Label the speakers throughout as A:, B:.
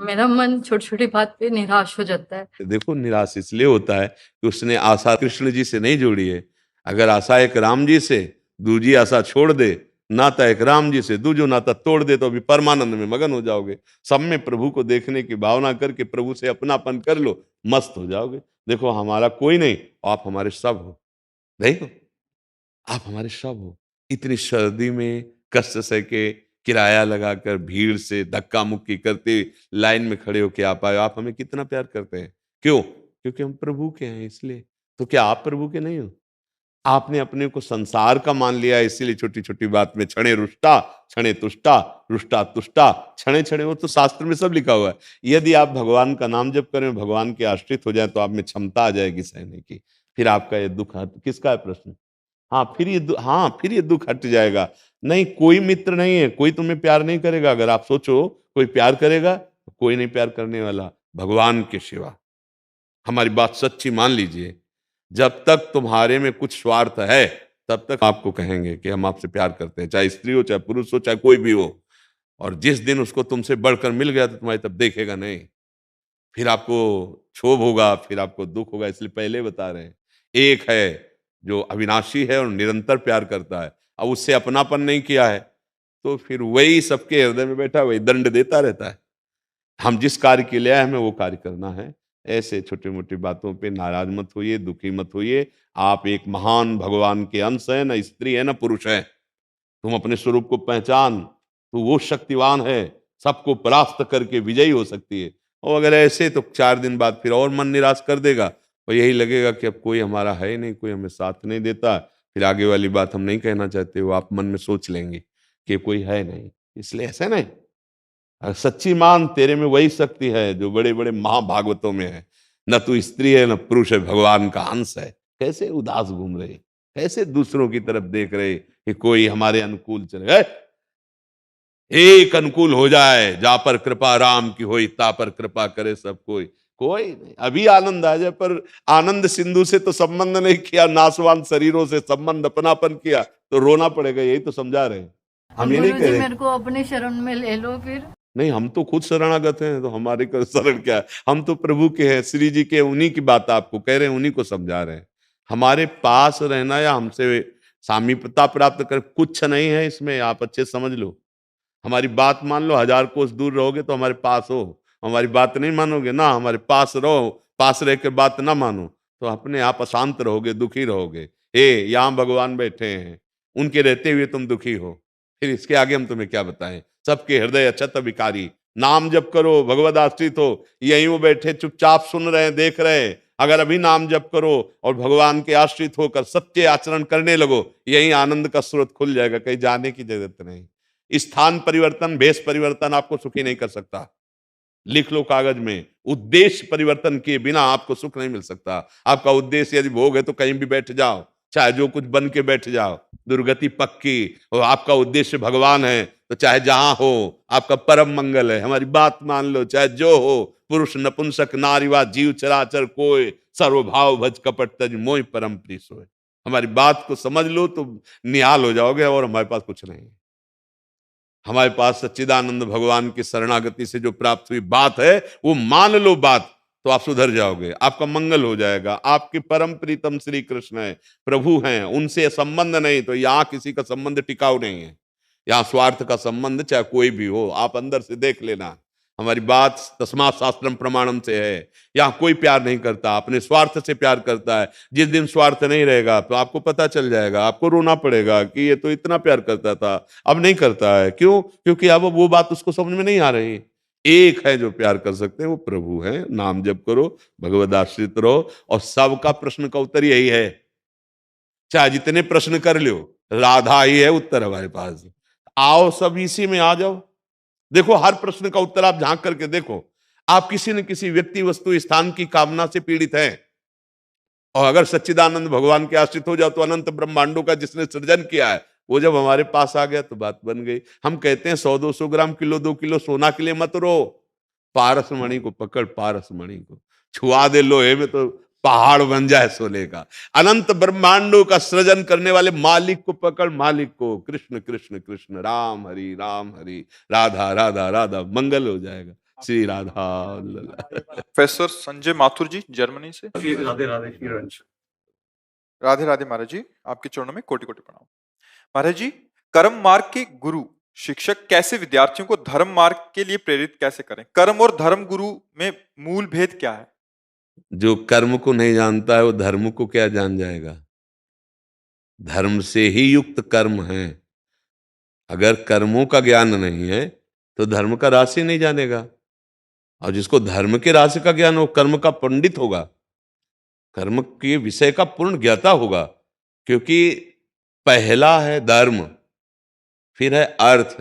A: मेरा मन छोटी-छोटी बात पे निराश हो जाता है।
B: देखो, निराश इसलिए होता है कि उसने आशा कृष्ण जी से नहीं जोड़ी है। अगर आशा एक राम जी से, दूजी आशा छोड़ दे, नाता एक राम जी से, दूजो नाता तोड़ दे, तो अभी परमानंद में मगन हो जाओगे। सब में प्रभु को देखने की भावना करके प्रभु से अपनापन कर लो, मस्त हो जाओगे। देखो, हमारा कोई नहीं, आप हमारे सब हो। देखो, आप हमारे सब हो। इतनी सर्दी में कष्ट सह के, किराया लगाकर, भीड़ से धक्का मुक्की करते लाइन में खड़े होके आप आए। आप हमें कितना प्यार करते हैं। क्यों? क्योंकि हम प्रभु के हैं इसलिए। तो क्या आप प्रभु के नहीं हो? आपने अपने को संसार का मान लिया है, इसीलिए छोटी-छोटी बात में क्षणे रुष्टा, क्षणे तुष्टा, रुष्टा तुष्टा, क्षणे-क्षणे, वो तो शास्त्र में सब लिखा हुआ है। यदि आप भगवान का नाम जप करें, भगवान के आश्रित हो जाएँ, तो आप में क्षमता आ जाएगी सहने की। फिर आपका ये दुःख किसका है प्रश्न? हाँ, फिर ये दुःख हट जाएगा। नहीं, कोई मित्र नहीं है, कोई तुम्हें प्यार नहीं करेगा। अगर आप सोचो कोई प्यार करेगा, तो कोई नहीं प्यार करने वाला, भगवान के सिवा। हमारी बात सच्ची मान लीजिए। जब तक तुम्हारे में कुछ स्वार्थ है, तब तक आपको कहेंगे कि हम आपसे प्यार करते हैं, चाहे स्त्री हो, चाहे पुरुष हो, चाहे कोई भी हो। और जिस दिन उसको तुमसे बढ़कर मिल गया, तो तुम्हारी तब देखेगा नहीं। फिर आपको क्षोभ होगा, फिर आपको दुःख होगा, इसलिए पहले बता रहे हैं। एक है जो अविनाशी है और निरंतर प्यार करता है। अब उससे अपनापन नहीं किया है, तो फिर वही सबके हृदय में बैठा, वही दंड देता रहता है। हम जिस कार्य के लिए आए, हमें वो कार्य करना है। ऐसे छोटी-मोटी बातों पे नाराज़ मत होइए, दुखी मत होइए। आप एक महान भगवान के अंश हैं, ना स्त्री है, ना पुरुष है। तुम अपने स्वरूप को पहचान, तो वो शक्तिवान है, सबको परास्त करके विजयी हो सकती है। और अगर ऐसे, तो 4 दिन बाद फिर और मन निराश कर देगा, और यही लगेगा कि अब कोई हमारा है ही नहीं, कोई हमें साथ नहीं देता। फिर आगे वाली बात हम नहीं कहना चाहते, वो आप मन में सोच लेंगे कि कोई है नहीं। इसलिए ऐसा नहीं, सच्ची मान तेरे में वही शक्ति है जो बड़े-बड़े महाभागवतों में है। न तू स्त्री है, न पुरुष है, भगवान का अंश है। कैसे उदास घूम रहे, कैसे दूसरों की तरफ देख रहे कि कोई हमारे अनुकूल चले। एक अनुकूल हो जाए, जा पर कृपा राम की होई, ता पर कृपा करे सब कोई। कोई नहीं, अभी आनंद आ जाए, पर आनंद सिंधु से तो संबंध नहीं किया, नासवान शरीरों से संबंध अपनापन किया, तो रोना पड़ेगा। यही तो समझा रहे हैं।
A: तो
B: हम ये नहीं कह
A: गुरुजी
B: रहे।
A: मेरे को अपने शरण में ले लो फिर।
B: नहीं, हम तो खुद शरणागत हैं, तो हमारे को शरण क्या है? हम तो प्रभु के हैं, श्री जी के, उन्हीं की बात आपको कह रहे हैं, उन्हीं को समझा रहे हैं। हमारे पास रहना या हमसे सामीप्यता प्राप्त कर, कुछ नहीं है इसमें, आप अच्छे से समझ लो। हमारी बात मान लो, 1000 कोस दूर रहोगे तो हमारे पास हो। हमारी बात नहीं मानोगे ना, हमारे पास रहो, पास रह के बात ना मानो, तो अपने आप अशांत रहोगे, दुखी रहोगे। यहाँ भगवान बैठे हैं, उनके रहते हुए तुम दुखी हो, फिर इसके आगे हम तुम्हें क्या बताएं? सबके हृदय अछत विकारी। नाम जप करो, भगवद आश्रित हो। यहीं वो बैठे चुपचाप सुन रहे हैं, देख रहे हैं। अगर अभी नाम जप करो और भगवान के आश्रित होकर सत्य आचरण करने लगो, यहीं आनंद का स्रोत खुल जाएगा, कहीं जाने की जरूरत नहीं। स्थान परिवर्तन, भेष परिवर्तन आपको सुखी नहीं कर सकता। लिख लो कागज में, उद्देश्य परिवर्तन किए बिना आपको सुख नहीं मिल सकता। आपका उद्देश्य यदि भोग है, तो कहीं भी बैठ जाओ, चाहे जो कुछ बन के बैठ जाओ, दुर्गति पक्की। और आपका उद्देश्य भगवान है, तो चाहे जहां हो, आपका परम मंगल है। हमारी बात मान लो, चाहे जो हो, पुरुष नपुंसक नारीवा जीव चराचर कोय, सर्वभाव भज कपट तज मोहि परम प्रिय सोय। हमारी बात को समझ लो तो निहाल हो जाओगे, और हमारे पास कुछ नहीं है। हमारे पास सच्चिदानंद भगवान की शरणागति से जो प्राप्त हुई बात है, वो मान लो बात, तो आप सुधर जाओगे, आपका मंगल हो जाएगा। आपके परम प्रीतम श्री कृष्ण है, प्रभु हैं, उनसे संबंध नहीं, तो यहाँ किसी का संबंध टिकाऊ नहीं है। यहाँ स्वार्थ का संबंध चाहे कोई भी हो, आप अंदर से देख लेना। हमारी बात तस्मात् शास्त्रम प्रमाणम से है। यहाँ कोई प्यार नहीं करता, अपने स्वार्थ से प्यार करता है। जिस दिन स्वार्थ नहीं रहेगा, तो आपको पता चल जाएगा, आपको रोना पड़ेगा कि ये तो इतना प्यार करता था, अब नहीं करता है। क्यों? क्योंकि अब वो बात उसको समझ में नहीं आ रही। एक है जो प्यार कर सकते हैं, वो प्रभु है। नाम जप करो, भगवद आश्रित रहो, और सबका प्रश्न का उत्तर यही है। चाहे जितने प्रश्न कर लो, राधा ही है उत्तर हमारे पास। आओ, सब इसी में आ जाओ। देखो, हर प्रश्न का उत्तर आप झांक करके देखो। आप किसी न किसी व्यक्ति, वस्तु, स्थान की कामना से पीड़ित हैं, और अगर सच्चिदानंद भगवान के आश्रित हो जाओ, तो अनंत ब्रह्मांडों का जिसने सृजन किया है, वो जब हमारे पास आ गया, तो बात बन गई। हम कहते हैं 100-200 ग्राम, किलो 2 किलो सोना के लिए मत रो। पारस मणि को पकड़, पारस मणि को छुआ दे लोहे में, तो पहाड़ बन जाए सोने का। अनंत ब्रह्मांडों का सृजन करने वाले मालिक को पकड़, मालिक को। कृष्ण कृष्ण कृष्ण, राम हरि राधा राधा राधा, मंगल हो जाएगा। श्री राधा लल्ला।
C: प्रोफेसर संजय माथुर जी जर्मनी से।
D: राधे राधे श्रीरंश।
C: राधे राधे महाराज जी, आपके चरणों में कोटि कोटि प्रणाम। महाराज जी, कर्म मार्ग के गुरु शिक्षक कैसे विद्यार्थियों को धर्म मार्ग के लिए प्रेरित कैसे करें? कर्म और धर्म गुरु में मूल भेद क्या है?
B: जो कर्म को नहीं जानता है वो धर्म को क्या जान जाएगा? धर्म से ही युक्त कर्म है। अगर कर्मों का ज्ञान नहीं है तो धर्म का राशि नहीं जानेगा, और जिसको धर्म के राशि का ज्ञान हो कर्म का पंडित होगा, कर्म के विषय का पूर्ण ज्ञाता होगा। क्योंकि पहला है धर्म, फिर है अर्थ,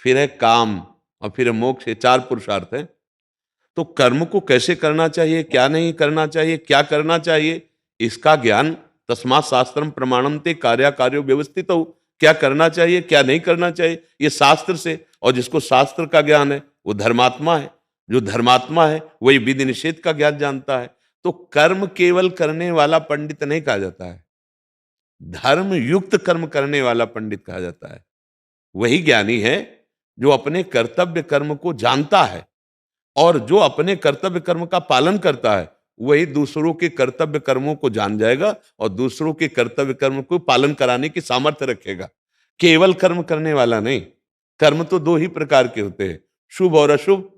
B: फिर है काम और फिर है मोक्ष। ये 4 पुरुषार्थ हैं। तो कर्म को कैसे करना चाहिए, क्या नहीं करना चाहिए, क्या करना चाहिए, इसका ज्ञान तस्मात् शास्त्रम प्रमाणन्ते कार्याकार्यो व्यवस्थित हो। क्या करना चाहिए, क्या नहीं करना चाहिए, ये शास्त्र से। और जिसको शास्त्र का ज्ञान है वो धर्मात्मा है। जो धर्मात्मा है वही विधि निषेध का ज्ञान जानता है। तो कर्म केवल करने वाला पंडित नहीं कहा जाता है, धर्म युक्त कर्म करने वाला पंडित कहा जाता है। वही ज्ञानी है जो अपने कर्तव्य कर्म को जानता है, और जो अपने कर्तव्य कर्म का पालन करता है वही दूसरों के कर्तव्य कर्मों को जान जाएगा और दूसरों के कर्तव्य कर्म को पालन कराने की सामर्थ्य रखेगा। केवल कर्म करने वाला नहीं। कर्म तो 2 ही प्रकार के होते हैं, शुभ और अशुभ।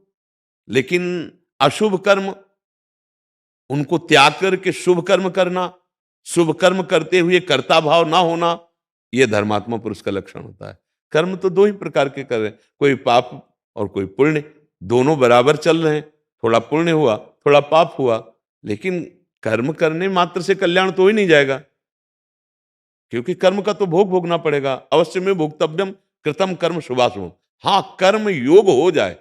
B: लेकिन अशुभ कर्म उनको त्याग करके शुभ कर्म करना, शुभ कर्म करते हुए कर्ता भाव ना होना, यह धर्मात्मा पुरुष का लक्षण होता है। कर्म तो 2 ही प्रकार के कर रहे हैं, कोई पाप और कोई पुण्य, दोनों बराबर चल रहे हैं। थोड़ा पुण्य हुआ, थोड़ा पाप हुआ, लेकिन कर्म करने मात्र से कल्याण तो ही नहीं जाएगा, क्योंकि कर्म का तो भोग भोगना पड़ेगा। अवश्य में भोक्तव्यम कृतम कर्म शुभाशुभम। हाँ, कर्म योग हो जाए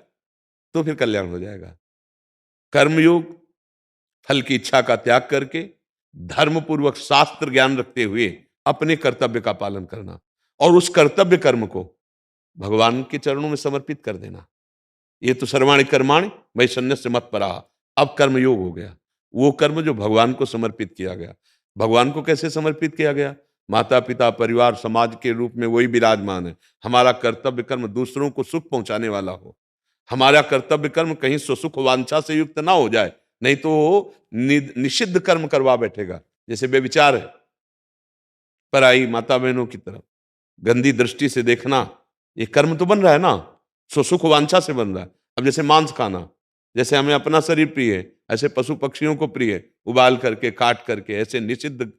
B: तो फिर कल्याण हो जाएगा। कर्म योग फल की इच्छा का त्याग करके धर्म पूर्वक शास्त्र ज्ञान रखते हुए अपने कर्तव्य का पालन करना, और उस कर्तव्य कर्म को भगवान के चरणों में समर्पित कर देना। ये तो सर्वाणि कर्माणि मयि सन्न्यस्य मत्पराः। अब कर्म योग हो गया, वो कर्म जो भगवान को समर्पित किया गया। भगवान को कैसे समर्पित किया गया? माता पिता परिवार समाज के रूप में वही विराजमान है। हमारा कर्तव्य कर्म दूसरों को सुख पहुंचाने वाला हो। हमारा कर्तव्य कर्म कहीं सुख वांछा से युक्त ना हो जाए, नहीं तो वो निषिद्ध कर्म करवा बैठेगा। जैसे बेविचार है, पराई माता बहनों की तरफ गंदी दृष्टि से देखना, ये कर्म तो बन रहा है ना, सुख वांछा से बन रहा है। अब जैसे मांस खाना, जैसे हमें अपना शरीर प्रिय है, ऐसे पशु पक्षियों को प्रिय है, उबाल करके काट करके ऐसे निषिद्ध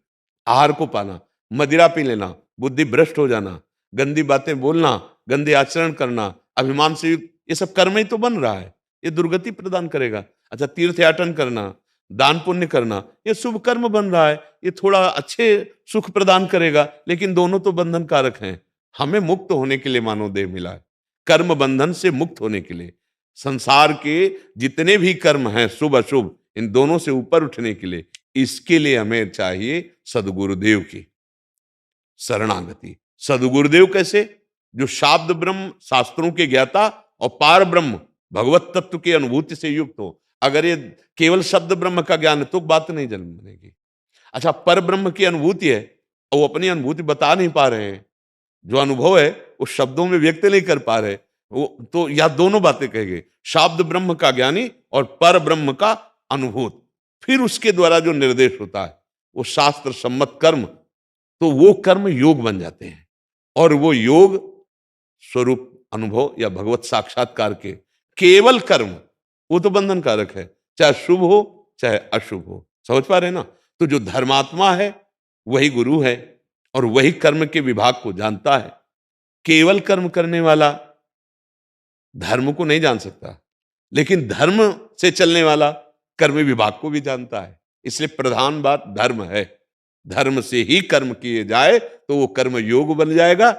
B: आहार को पाना। मदिरा पी लेना, बुद्धि भ्रष्ट हो जाना, गंदी बातें बोलना, गंदे आचरण करना, अभिमान से युक्त, ये सब कर्म ही तो बन रहा है। ये दुर्गति प्रदान करेगा। अच्छा, तीर्थ याटन करना, दान पुण्य करना, ये शुभ कर्म बन रहा है। ये थोड़ा अच्छे सुख प्रदान करेगा, लेकिन दोनों तो बंधन कारक हैं। हमें मुक्त होने के लिए मानव देह मिला है, कर्म बंधन से मुक्त होने के लिए। संसार के जितने भी कर्म हैं शुभ अशुभ, इन दोनों से ऊपर उठने के लिए, इसके लिए हमें चाहिए सदगुरुदेव की शरणागति। सदगुरुदेव कैसे? जो शाब्द ब्रह्म शास्त्रों के ज्ञाता और पार ब्रह्म भगवत तत्व की अनुभूति से युक्त हो। अगर ये केवल शब्द ब्रह्म का ज्ञान है तो बात नहीं जन्म बनेगी। अच्छा, पर ब्रह्म की अनुभूति है और वो अपनी अनुभूति बता नहीं पा रहे हैं, जो अनुभव है वो शब्दों में व्यक्त नहीं कर पा रहे, वो तो या दोनों बातें कहेंगे, शाब्द ब्रह्म का ज्ञानी और पर ब्रह्म का अनुभूत। फिर उसके द्वारा जो निर्देश होता है वो शास्त्र सम्मत कर्म, तो वो कर्म योग बन जाते हैं। और वो योग स्वरूप अनुभव या भगवत साक्षात्कार के केवल कर्म, वो तो बंधन कारक है, चाहे शुभ हो चाहे अशुभ हो। समझ पा रहे ना? तो जो धर्मात्मा है वही गुरु है और वही कर्म के विभाग को जानता है। केवल कर्म करने वाला धर्म को नहीं जान सकता, लेकिन धर्म से चलने वाला कर्म विभाग को भी जानता है। इसलिए प्रधान बात धर्म है। धर्म से ही कर्म किए जाए तो वो कर्म योग बन जाएगा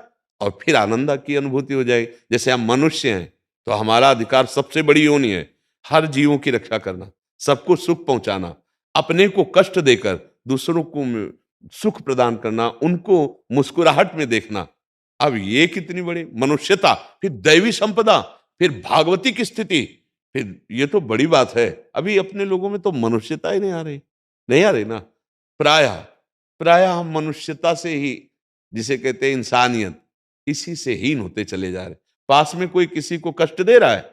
B: और फिर आनंद की अनुभूति हो जाएगी। जैसे हम मनुष्य हैं तो हमारा अधिकार सबसे बड़ी योनि है, हर जीवों की रक्षा करना, सबको सुख पहुंचाना, अपने को कष्ट देकर दूसरों को सुख प्रदान करना, उनको मुस्कुराहट में देखना। अब ये कितनी बड़ी मनुष्यता, फिर दैवी संपदा, फिर भागवती की स्थिति, फिर ये तो बड़ी बात है। अभी अपने लोगों में तो मनुष्यता ही नहीं आ रही ना। प्रायः हम मनुष्यता से ही, जिसे कहते हैं इंसानियत, इसी से हीन होते चले जा रहे। पास में कोई किसी को कष्ट दे रहा है,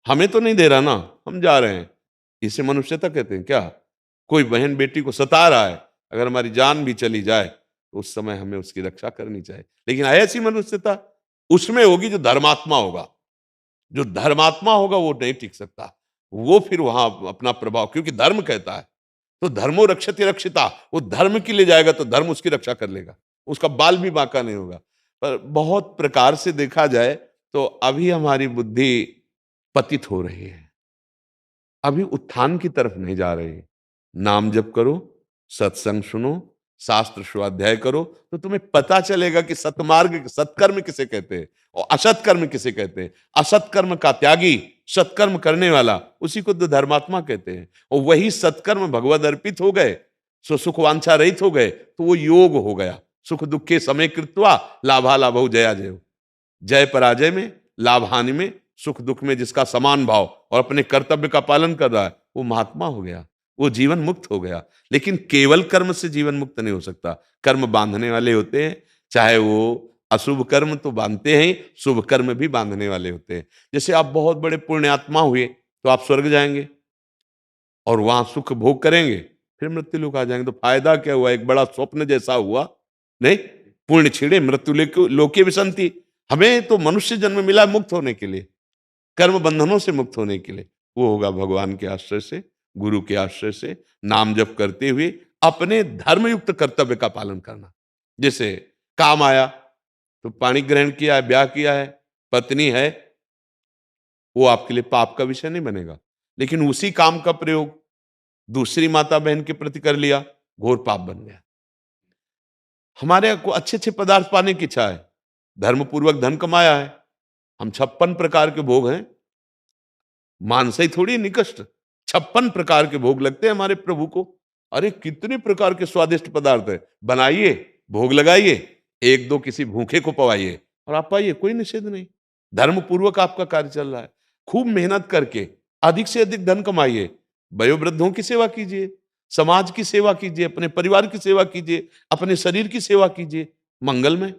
B: हमें तो नहीं दे रहा ना, हम जा रहे हैं। इसे मनुष्यता कहते हैं क्या? कोई बहन बेटी को सता रहा है, अगर हमारी जान भी चली जाए तो उस समय हमें उसकी रक्षा करनी चाहिए। लेकिन ऐसी मनुष्यता उसमें होगी जो धर्मात्मा होगा। जो धर्मात्मा होगा वो नहीं टिक सकता, वो फिर वहां अपना प्रभाव, क्योंकि धर्म कहता है तो धर्मो रक्षति रक्षिता, वो धर्म के लिए जाएगा तो धर्म उसकी रक्षा कर लेगा, उसका बाल भी बांका नहीं होगा। पर बहुत प्रकार से देखा जाए तो अभी हमारी बुद्धि पतित हो रही है, अभी उत्थान की तरफ नहीं जा रही। नाम जप करो, सत्संग सुनो, शास्त्र स्वाध्याय करो, तो तुम्हें पता चलेगा कि सतमार्ग, सत्कर्म किसे कहते हैं और असत्कर्म किसे कहते हैं। असत्कर्म का त्यागी, सत्कर्म करने वाला, उसी को तो धर्मात्मा कहते हैं। और वही सत्कर्म भगवद अर्पित हो गए, सो सुख वांछा रहित हो गए, तो वो योग हो गया। सुख दुखे समय कृत्वा लाभा लाभौ जया जयो। जय पराजय में, लाभ हानि में, सुख दुख में जिसका समान भाव और अपने कर्तव्य का पालन कर रहा है, वो महात्मा हो गया, वो जीवन मुक्त हो गया। लेकिन केवल कर्म से जीवन मुक्त नहीं हो सकता, कर्म बांधने वाले होते हैं। चाहे वो अशुभ कर्म तो बांधते हैं, शुभ कर्म भी बांधने वाले होते हैं। जैसे आप बहुत बड़े पुण्यात्मा हुए तो आप स्वर्ग जाएंगे और वहां सुख भोग करेंगे, फिर मृत्यु लोक आ जाएंगे, तो फायदा क्या हुआ? एक बड़ा स्वप्न जैसा हुआ नहीं। पुण्य छिड़े मृत्यु लोके विसंति। हमें तो मनुष्य जन्म मिला मुक्त होने के लिए, कर्म बंधनों से मुक्त होने के लिए। वो होगा भगवान के आश्रय से, गुरु के आश्रय से, नाम जप करते हुए अपने धर्मयुक्त कर्तव्य का पालन करना। जैसे काम आया तो पानी ग्रहण किया है, ब्याह किया है, पत्नी है, वो आपके लिए पाप का विषय नहीं बनेगा। लेकिन उसी काम का प्रयोग दूसरी माता बहन के प्रति कर लिया, घोर पाप बन गया। हमारे को अच्छे अच्छे पदार्थ पाने की इच्छा है, धर्मपूर्वक धन कमाया है, हम 56 प्रकार के भोग हैं, मानसई थोड़ी निकष्ट, 56 प्रकार के भोग लगते हैं हमारे प्रभु को। अरे कितने प्रकार के स्वादिष्ट पदार्थ है, बनाइए, भोग लगाइए, एक दो किसी भूखे को पवाइए और आप पाइए, कोई निषेध नहीं। धर्म पूर्वक आपका कार्य चल रहा है। खूब मेहनत करके अधिक से अधिक धन कमाइए, वयोवृद्धों की सेवा कीजिए, समाज की सेवा कीजिए, अपने परिवार की सेवा कीजिए, अपने शरीर की सेवा कीजिए, मंगल में।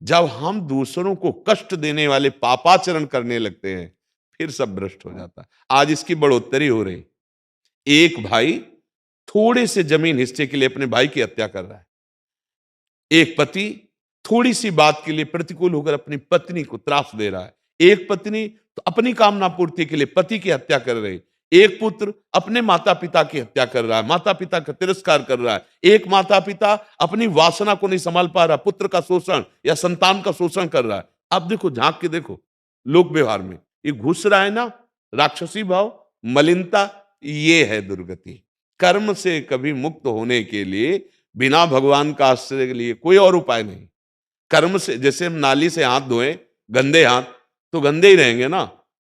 B: जब हम दूसरों को कष्ट देने वाले पापाचरण करने लगते हैं, फिर सब भ्रष्ट हो जाता है। आज इसकी बढ़ोतरी हो रही। एक भाई थोड़े से जमीन हिस्से के लिए अपने भाई की हत्या कर रहा है। एक पति थोड़ी सी बात के लिए प्रतिकूल होकर अपनी पत्नी को त्रास दे रहा है। एक पत्नी तो अपनी कामना पूर्ति के लिए पति की हत्या कर रही। एक पुत्र अपने माता पिता की हत्या कर रहा है, माता पिता का तिरस्कार कर रहा है। एक माता पिता अपनी वासना को नहीं संभाल पा रहा, पुत्र का शोषण या संतान का शोषण कर रहा है। अब देखो, झांक के देखो लोक व्यवहार में ये घुस रहा है ना, राक्षसी भाव, मलिनता, ये है दुर्गति। कर्म से कभी मुक्त होने के लिए बिना भगवान का आश्रय के लिए कोई और उपाय नहीं। कर्म से, जैसे हम नाली से हाथ धोएं, गंदे हाथ तो गंदे ही रहेंगे ना।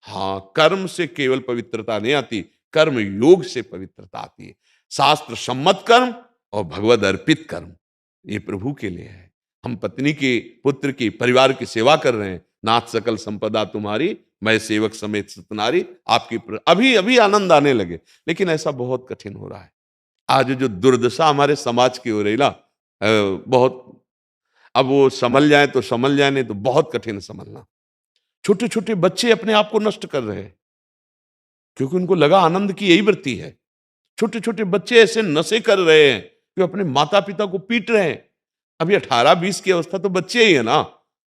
B: हाँ, कर्म से केवल पवित्रता नहीं आती, कर्म योग से पवित्रता आती है। शास्त्र सम्मत कर्म और भगवद अर्पित कर्म, ये प्रभु के लिए है। हम पत्नी की, पुत्र की, परिवार की सेवा कर रहे हैं। नाथ सकल संपदा तुम्हारी, मैं सेवक समेत सतनारी, आपकी अभी अभी आनंद आने लगे। लेकिन ऐसा बहुत कठिन हो रहा है। आज जो दुर्दशा हमारे समाज की हो रही ना, बहुत, अब वो संभल जाए तो संभल जाए, नहीं तो बहुत कठिन है संभलना। छोटे छोटे बच्चे अपने आप को नष्ट कर रहे हैं क्योंकि उनको लगा आनंद की यही वृत्ति है। छोटे छोटे बच्चे ऐसे नशे कर रहे हैं कि अपने माता पिता को पीट रहे हैं। अभी 18-20 की अवस्था तो बच्चे ही है ना,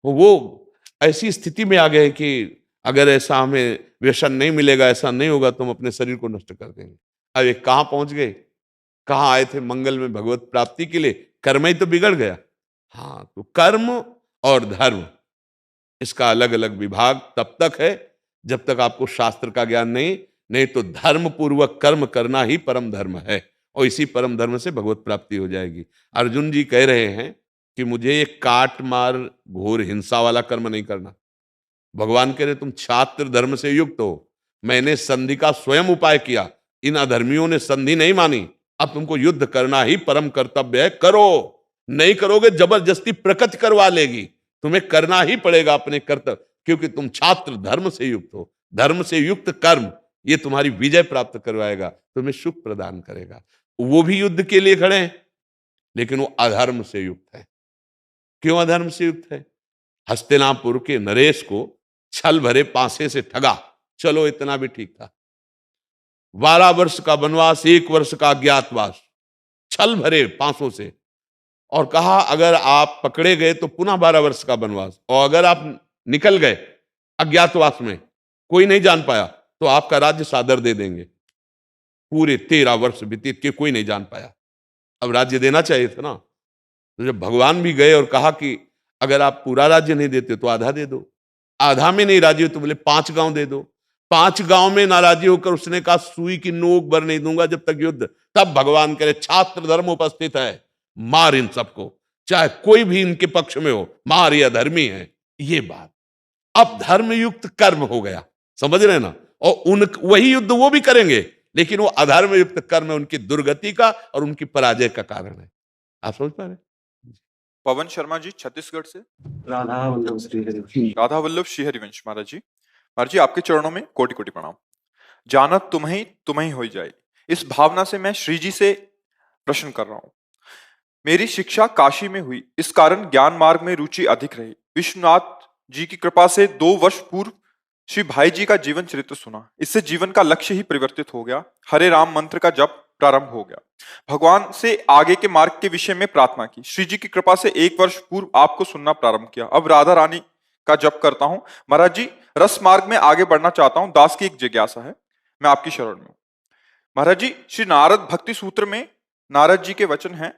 B: वो ऐसी स्थिति में आ गए कि अगर ऐसा हमें व्यसन नहीं मिलेगा, ऐसा नहीं होगा तो हम अपने शरीर को नष्ट कर देंगे। अब ये कहां पहुंच गए? कहां आए थे मंगल में भगवत प्राप्ति के लिए? कर्म ही तो बिगड़ गया। हाँ, तो कर्म और धर्म, इसका अलग अलग विभाग तब तक है जब तक आपको शास्त्र का ज्ञान नहीं तो धर्म पूर्वक कर्म करना ही परम धर्म है और इसी परम धर्म से भगवत प्राप्ति हो जाएगी। अर्जुन जी कह रहे हैं कि मुझे ये काट मार घोर हिंसा वाला कर्म नहीं करना। भगवान कह रहे तुम छात्र धर्म से युक्त हो, मैंने संधि का स्वयं उपाय किया, इन अधर्मियों ने संधि नहीं मानी, अब तुमको युद्ध करना ही परम कर्तव्य है, करो। नहीं करोगे जबरदस्ती प्रकृति करवा लेगी, तुम्हें करना ही पड़ेगा अपने कर्तव्य, क्योंकि तुम छात्र धर्म से युक्त हो। धर्म से युक्त कर्म ये तुम्हारी विजय प्राप्त करवाएगा, तुम्हें सुख प्रदान करेगा। वो भी युद्ध के लिए खड़े हैं लेकिन वो अधर्म से युक्त है। क्यों अधर्म से युक्त है? हस्तिनापुर के नरेश को छल भरे पासे से ठगा, चलो इतना भी ठीक था। 12 वर्ष का वनवास, 1 वर्ष का अज्ञातवास, छल भरे पांसों से, और कहा अगर आप पकड़े गए तो पुनः 12 वर्ष का वनवास, और अगर आप निकल गए अज्ञातवास में, कोई नहीं जान पाया, तो आपका राज्य सादर दे देंगे। पूरे 13 वर्ष व्यतीत के कोई नहीं जान पाया। अब राज्य देना चाहिए था ना। तो जब भगवान भी गए और कहा कि अगर आप पूरा राज्य नहीं देते तो आधा दे दो, आधा में नहीं राजी हो तो बोले 5 गांव दे दो। 5 गांव में नाराजी होकर उसने कहा सुई की नोक भर नहीं दूंगा जब तक युद्ध। तब भगवान करे छात्र धर्म उपस्थित है, मार इन सबको, चाहे कोई भी इनके पक्ष में हो, मार, ये अधर्मी है। ये बात अब धर्मयुक्त कर्म हो गया, समझ रहे ना। और उन वही युद्ध वो भी करेंगे, लेकिन वो अधर्मयुक्त कर्म उनकी दुर्गति का और उनकी पराजय का कारण है। आप समझ पा रहे हैं?
C: पवन शर्मा जी छत्तीसगढ़ से।
D: राधा वल्लभ श्री हरि।
C: राधा वल्लभ श्री हरिवंश महाराज जी। महाराज जी आपके चरणों में कोटि कोटि प्रणाम। जानत तुम्हें हो जाए, इस भावना से मैं श्री जी से प्रश्न कर रहा हूं। मेरी शिक्षा काशी में हुई, इस कारण ज्ञान मार्ग में रुचि अधिक रही। विश्वनाथ जी की कृपा से 2 वर्ष पूर्व श्री भाई जी का जीवन चरित्र सुना, इससे जीवन का लक्ष्य ही परिवर्तित हो गया। हरे राम मंत्र का जप प्रारंभ हो गया। भगवान से आगे के मार्ग के विषय में प्रार्थना की। श्री जी की कृपा से 1 वर्ष पूर्व आपको सुनना प्रारंभ किया। अब राधा रानी का जप करता हूं। महाराज जी रस मार्ग में आगे बढ़ना चाहता हूं, दास की एक जिज्ञासा है, मैं आपकी शरण में हूं। महाराज जी श्री नारद भक्ति सूत्र में नारद जी के वचन हैं,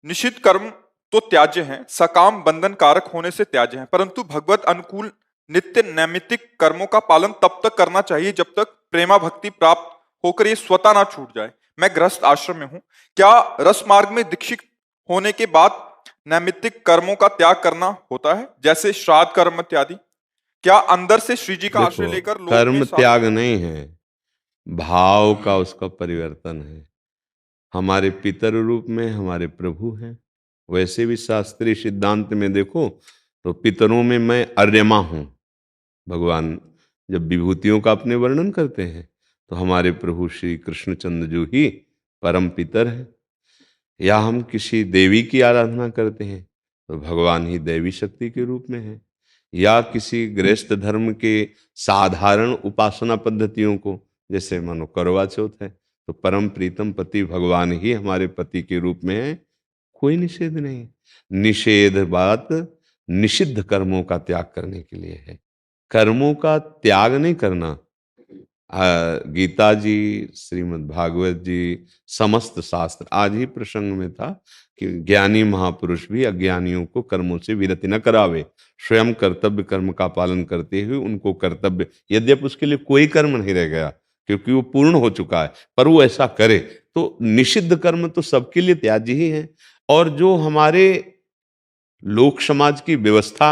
C: निषिद्ध कर्म तो त्याज्य हैं, सकाम बंधन कारक होने से त्याज्य हैं, परंतु भगवत अनुकूल नित्य नैमित्तिक कर्मों का पालन तब तक करना चाहिए जब तक प्रेमा भक्ति प्राप्त होकर ये स्वतः ना छूट जाए। मैं गृहस्थ आश्रम में हूं, क्या रस मार्ग में दीक्षित होने के बाद नैमित्तिक कर्मों का त्याग करना होता है, जैसे श्राद्ध कर्म इत्यादि? क्या अंदर से श्री जी का आश्रय
B: देखो,
C: लेकर लोक
B: कर्म
C: में
B: त्याग नहीं है, भाव का उसका परिवर्तन है। हमारे पितर रूप में हमारे प्रभु हैं। वैसे भी शास्त्रीय सिद्धांत में देखो तो पितरों में मैं अर्यमा हूं। भगवान जब विभूतियों का अपने वर्णन करते हैं तो हमारे प्रभु श्री कृष्णचंद्र जो ही परम पितर है। या हम किसी देवी की आराधना करते हैं तो भगवान ही दैवी शक्ति के रूप में है। या किसी गृहस्थ धर्म के साधारण उपासना पद्धतियों को, जैसे मानो करवा चौथ है, तो परम प्रीतम पति भगवान ही हमारे पति के रूप में है, कोई निषेध नहीं। निषेध बात निषिद्ध कर्मों का त्याग करने के लिए है, कर्मों का त्याग नहीं करना। गीता जी, श्रीमद् भागवत जी, समस्त शास्त्र, आज ही प्रसंग में था कि ज्ञानी महापुरुष भी अज्ञानियों को कर्मों से विरति न करावे, स्वयं कर्तव्य कर्म का पालन करते हुए उनको कर्तव्य, यद्यपि उसके लिए कोई कर्म नहीं रह गया क्योंकि वो पूर्ण हो चुका है, पर वो ऐसा करे। तो निषिद्ध कर्म तो सबके लिए त्याज्य ही है। और जो हमारे लोक समाज की व्यवस्था,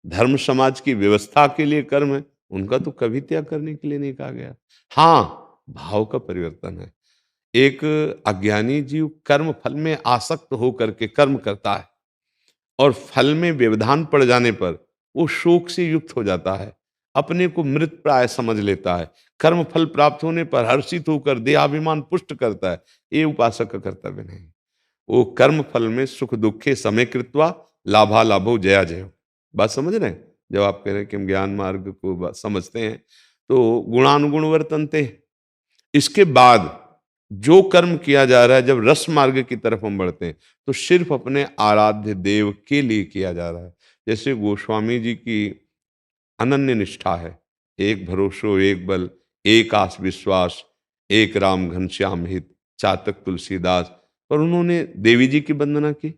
B: धर्म समाज की व्यवस्था के लिए कर्म है, उनका तो कभी त्याग करने के लिए नहीं कहा गया। हाँ, भाव का परिवर्तन है। एक अज्ञानी जीव कर्म फल में आसक्त होकर के कर्म करता है और फल में व्यवधान पड़ जाने पर वो शोक से युक्त हो जाता है, अपने को मृत प्राय समझ लेता है। कर्म फल प्राप्त होने पर हर्षित होकर देहाभिमान पुष्ट करता है। ये उपासक का कर्तव्य नहीं। वो कर्म फल में सुख दुखे समय कृत्वा लाभा लाभो जया जयो। बात समझ रहे हैं? जब आप कह रहे हैं कि हम ज्ञान मार्ग को समझते हैं तो गुणानुगुण वर्तनते। इसके बाद जो कर्म किया जा रहा है, जब रस मार्ग की तरफ हम बढ़ते हैं तो सिर्फ अपने आराध्य देव के लिए किया जा रहा है। जैसे गोस्वामी जी की अनन्य निष्ठा है, एक भरोसो एक बल, एक आस विश्वास, एक राम घनश्याम हित, चातक तुलसीदास। पर उन्होंने देवी जी की वंदना की,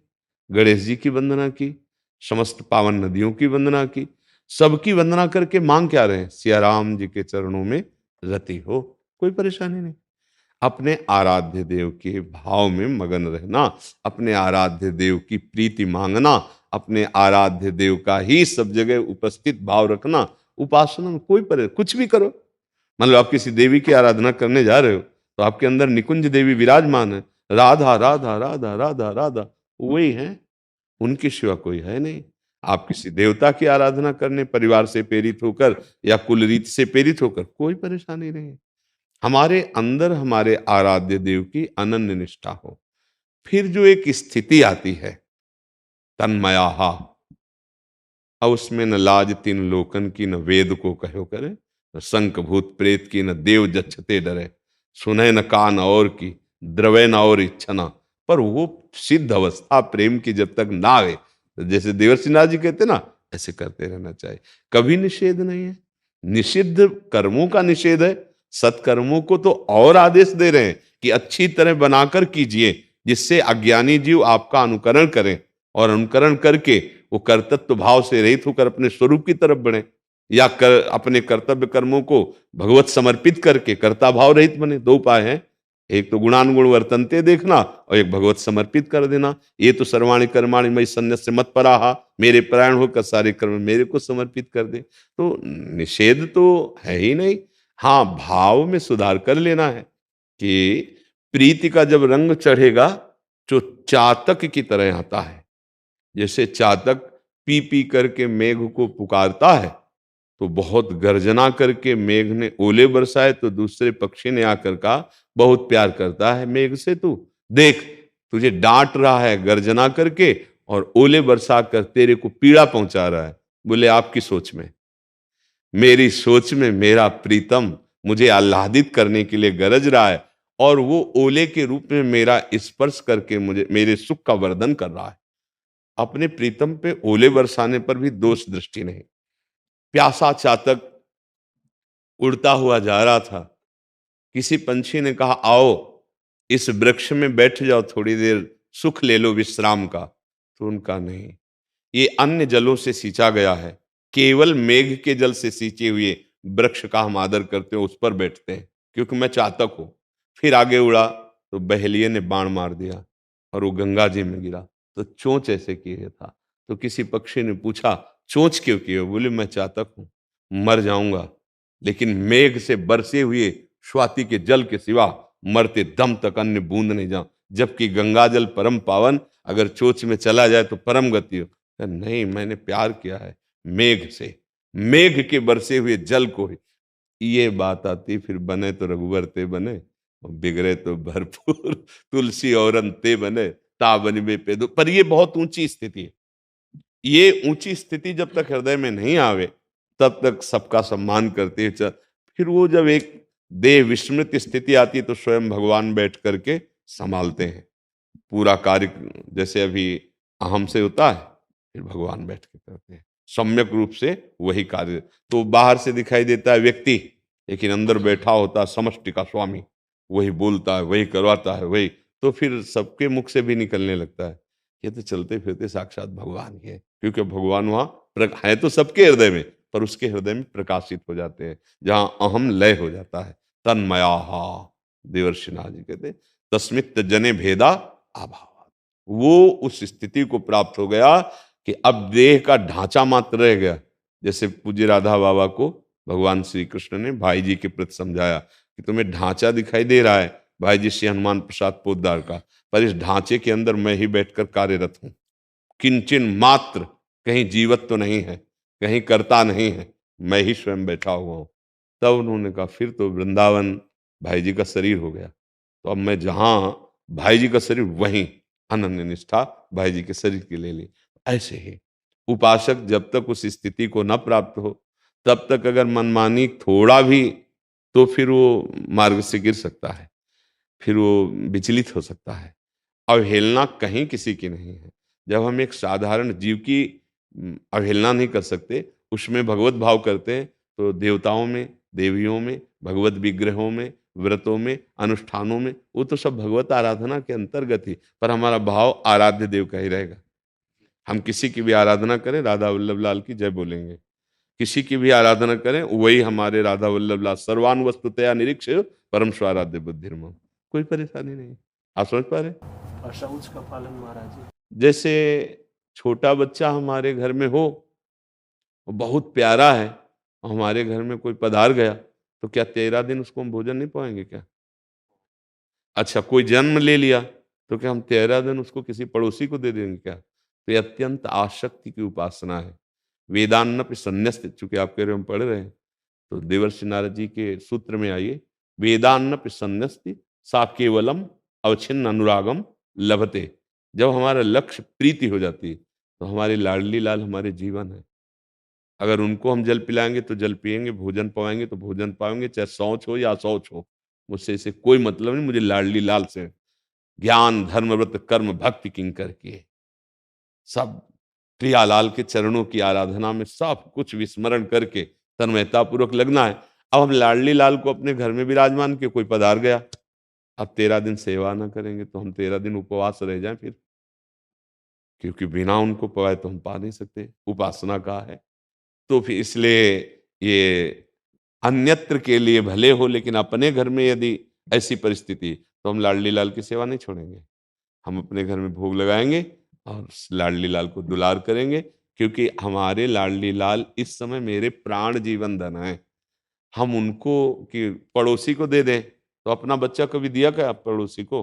B: गणेश जी की वंदना की, समस्त पावन नदियों की वंदना की, सबकी वंदना करके मांग क्या रहे हैं? सिया राम जी के चरणों में रति हो, कोई परेशानी नहीं। अपने आराध्य देव के भाव में मगन रहना, अपने आराध्य देव की प्रीति मांगना, अपने आराध्य देव का ही सब जगह उपस्थित भाव रखना। उपासना में कोई कुछ भी करो, मतलब आप किसी देवी की आराधना करने जा रहे हो तो आपके अंदर निकुंज देवी विराजमान है, राधा राधा राधा राधा राधा, वही है, उनके सिवा कोई है नहीं। आप किसी देवता की आराधना करने परिवार से प्रेरित होकर या कुल रीत से प्रेरित होकर, कोई परेशानी नहीं। हमारे अंदर हमारे आराध्य देव की अनन्य निष्ठा हो। फिर जो एक स्थिति आती है तन्मयाहा, अब उसमें न लाज तीन लोकन की न वेद को कहो करे, शंख भूत प्रेत की न देव जच्छते डरे, सुने न कान और की, द्रवे न और इच्छना। पर वो सिद्ध अवस्था प्रेम की जब तक ना आए, तो जैसे देवर्षिनाथ जी कहते ना, ऐसे करते रहना चाहिए। कभी निषेध नहीं है, निषिद्ध कर्मों का निषेध है, सत्कर्मों को तो और आदेश दे रहे हैं कि अच्छी तरह बनाकर कीजिए, जिससे अज्ञानी जीव आपका अनुकरण करें और अनुकरण करके वो कर्तृत्व भाव से रहित होकर अपने स्वरूप की तरफ बढ़े, या अपने कर्तव्य कर्मों को भगवत समर्पित करके कर्ता भाव रहित बने। दो उपाय हैं, एक तो गुणानुगुण वर्तनते देखना और एक भगवत समर्पित कर देना। ये तो सर्वाणि कर्माणि मयि सन्न्यस्य मत्पराः, मेरे परायण होकर सारे कर्म मेरे को समर्पित कर दे। तो निषेध तो है ही नहीं। हाँ, भाव में सुधार कर लेना है कि प्रीति का जब रंग चढ़ेगा जो चातक की तरह आता है, जैसे चातक पी पी करके मेघ को पुकारता है, तो बहुत गर्जना करके मेघ ने ओले बरसाए, तो दूसरे पक्षी ने आकर कहा बहुत प्यार करता है मेघ से तू, देख तुझे डांट रहा है गर्जना करके और ओले बरसा कर तेरे को पीड़ा पहुंचा रहा है। बोले आपकी सोच में, मेरी सोच में मेरा प्रीतम मुझे आह्लादित करने के लिए गरज रहा है और वो ओले के रूप में मेरा स्पर्श करके मुझे मेरे सुख का वर्धन कर रहा है। अपने प्रीतम पे ओले बरसाने पर भी दोष दृष्टि नहीं। प्यासा चातक उड़ता हुआ जा रहा था, किसी पंछी ने कहा आओ इस वृक्ष में बैठ जाओ, थोड़ी देर सुख ले लो विश्राम का। तो उनका नहीं, ये अन्य जलों से सींचा गया है, केवल मेघ के जल से सींचे हुए वृक्ष का हम आदर करते हैं, उस पर बैठते हैं क्योंकि मैं चातक हूं। फिर आगे उड़ा तो बहेलिये ने बाण मार दिया और वो गंगा जी में गिरा। तो चोंच ऐसे किए था, तो किसी पक्षी ने पूछा चोंच क्यों किए? बोले मैं चातक हूं, मर जाऊंगा, लेकिन मेघ से बरसे हुए स्वाति के जल के सिवा मरते दम तक अन्य बूंद नहीं जाऊं, जबकि गंगा जल परम पावन, अगर चोंच में चला जाए तो परम गति हो। नहीं, मैंने प्यार किया है मेघ से, मेघ के बरसे हुए जल को ही। ये बात आती, फिर बने तो रघुवर ते बने और बिगड़े तो भरपूर तुलसी और ते बने ताबन में पे दो। पर ये बहुत ऊंची स्थिति है। ये ऊंची स्थिति जब तक हृदय में नहीं आवे तब तक सबका सम्मान करते हैं। फिर वो जब एक देह विस्मृत स्थिति आती है तो स्वयं भगवान बैठ करके संभालते हैं पूरा कार्य। जैसे अभी अहम से होता है, फिर भगवान बैठ के करते हैं सम्यक रूप से वही कार्य। तो बाहर से दिखाई देता है व्यक्ति, लेकिन अंदर बैठा होता है समष्टि का स्वामी, वही बोलता है, वही करवाता है, वही। तो फिर सबके मुख से भी निकलने लगता है ये तो चलते फिरते साक्षात भगवान ही है, क्योंकि भगवान वहां है तो सबके हृदय में, पर उसके हृदय में प्रकाशित हो जाते हैं जहां अहम लय हो जाता है। तन्मया देवर्षिनाथ जी कहते तस्मित जने भेदा अभाव, वो उस स्थिति को प्राप्त हो गया कि अब देह का ढांचा मात्र रह गया। जैसे पूज्य राधा बाबा को भगवान श्री कृष्ण ने भाई जी के प्रति समझाया कि तुम्हें ढांचा दिखाई दे रहा है भाई जी श्री हनुमान प्रसाद पोद्दार का, पर इस ढांचे के अंदर मैं ही बैठकर कार्यरत हूं, किंचन मात्र, कहीं जीवत तो नहीं है, कहीं करता नहीं है, मैं ही स्वयं बैठा हुआ हूं। तब उन्होंने कहा फिर तो वृंदावन भाई जी का शरीर हो गया, तो अब मैं जहां भाई जी का शरीर वहीं अनन्य निष्ठा भाई जी के शरीर की ले ली। ऐसे ही उपासक जब तक उस स्थिति को न प्राप्त हो तब तक अगर मनमानी थोड़ा भी, तो फिर वो मार्ग से गिर सकता है, फिर वो विचलित हो सकता है। अवहेलना कहीं किसी की नहीं है। जब हम एक साधारण जीव की अवहेलना नहीं कर सकते, उसमें भगवत भाव करते हैं, तो देवताओं में, देवियों में, भगवत विग्रहों में, व्रतों में, अनुष्ठानों में, वो तो सब भगवत आराधना के अंतर्गत ही, पर हमारा भाव आराध्य देव का ही रहेगा। हम किसी की भी आराधना करें, राधा वल्लभ लाल की जय बोलेंगे, किसी की भी आराधना करें वही हमारे राधा वल्लभ लाल। सर्वान वस्तुतया निरीक्ष परम स्वाराध्य बुद्धिर्मम, कोई परेशानी नहीं। आप समझ पा रहे हैं?
D: अशौच का पालन महाराज जी।
B: जैसे छोटा बच्चा हमारे घर में हो, वो बहुत प्यारा है, और हमारे घर में कोई पधार गया, तो क्या 13 दिन उसको हम भोजन नहीं पाएंगे क्या? अच्छा, कोई जन्म ले लिया, तो क्या हम 13 दिन उसको किसी पड़ोसी को दे देंगे क्या? तो ये अत्यंत आसक्ति की उपासना है। वेदान्नपि संन्यस्त, चूंकि आप कह रहे हो हम पढ़ रहे हैं, तो देवर्षि नारद जी के सूत्र में आइए, वेदान्नपि संन्यस्ति सा केवलम अवच्छिन्न अनुरागम लभते। जब हमारा लक्ष्य प्रीति हो जाती है, तो हमारे लाडली लाल हमारे जीवन है। अगर उनको हम जल पिलाएंगे तो जल पिएंगे, भोजन पाएंगे तो भोजन पाएंगे, चाहे शौच हो या अशौच हो। मुझसे इसे कोई मतलब नहीं, मुझे लाडली लाल से ज्ञान धर्म व्रत कर्म भक्ति किंकर किए। सब प्रियालाल के चरणों की आराधना में सब कुछ विस्मरण करके तन्मयता पूर्वक लगना है। अब हम लाडली लाल को अपने घर में विराजमान किए, कोई पधार गया, अब 13 दिन सेवा ना करेंगे तो हम 13 दिन उपवास रह जाएं फिर, क्योंकि बिना उनको पाए तो हम पा नहीं सकते, उपासना का है। तो फिर इसलिए ये अन्यत्र के लिए भले हो, लेकिन अपने घर में यदि ऐसी परिस्थिति, तो हम लाडली लाल की सेवा नहीं छोड़ेंगे। हम अपने घर में भोग लगाएंगे और उस लाडली लाल को दुलार करेंगे, क्योंकि हमारे लाडली लाल इस समय मेरे प्राण जीवन धन है। हम उनको कि पड़ोसी को दे दें, तो अपना बच्चा कभी दिया क्या पड़ोसी को?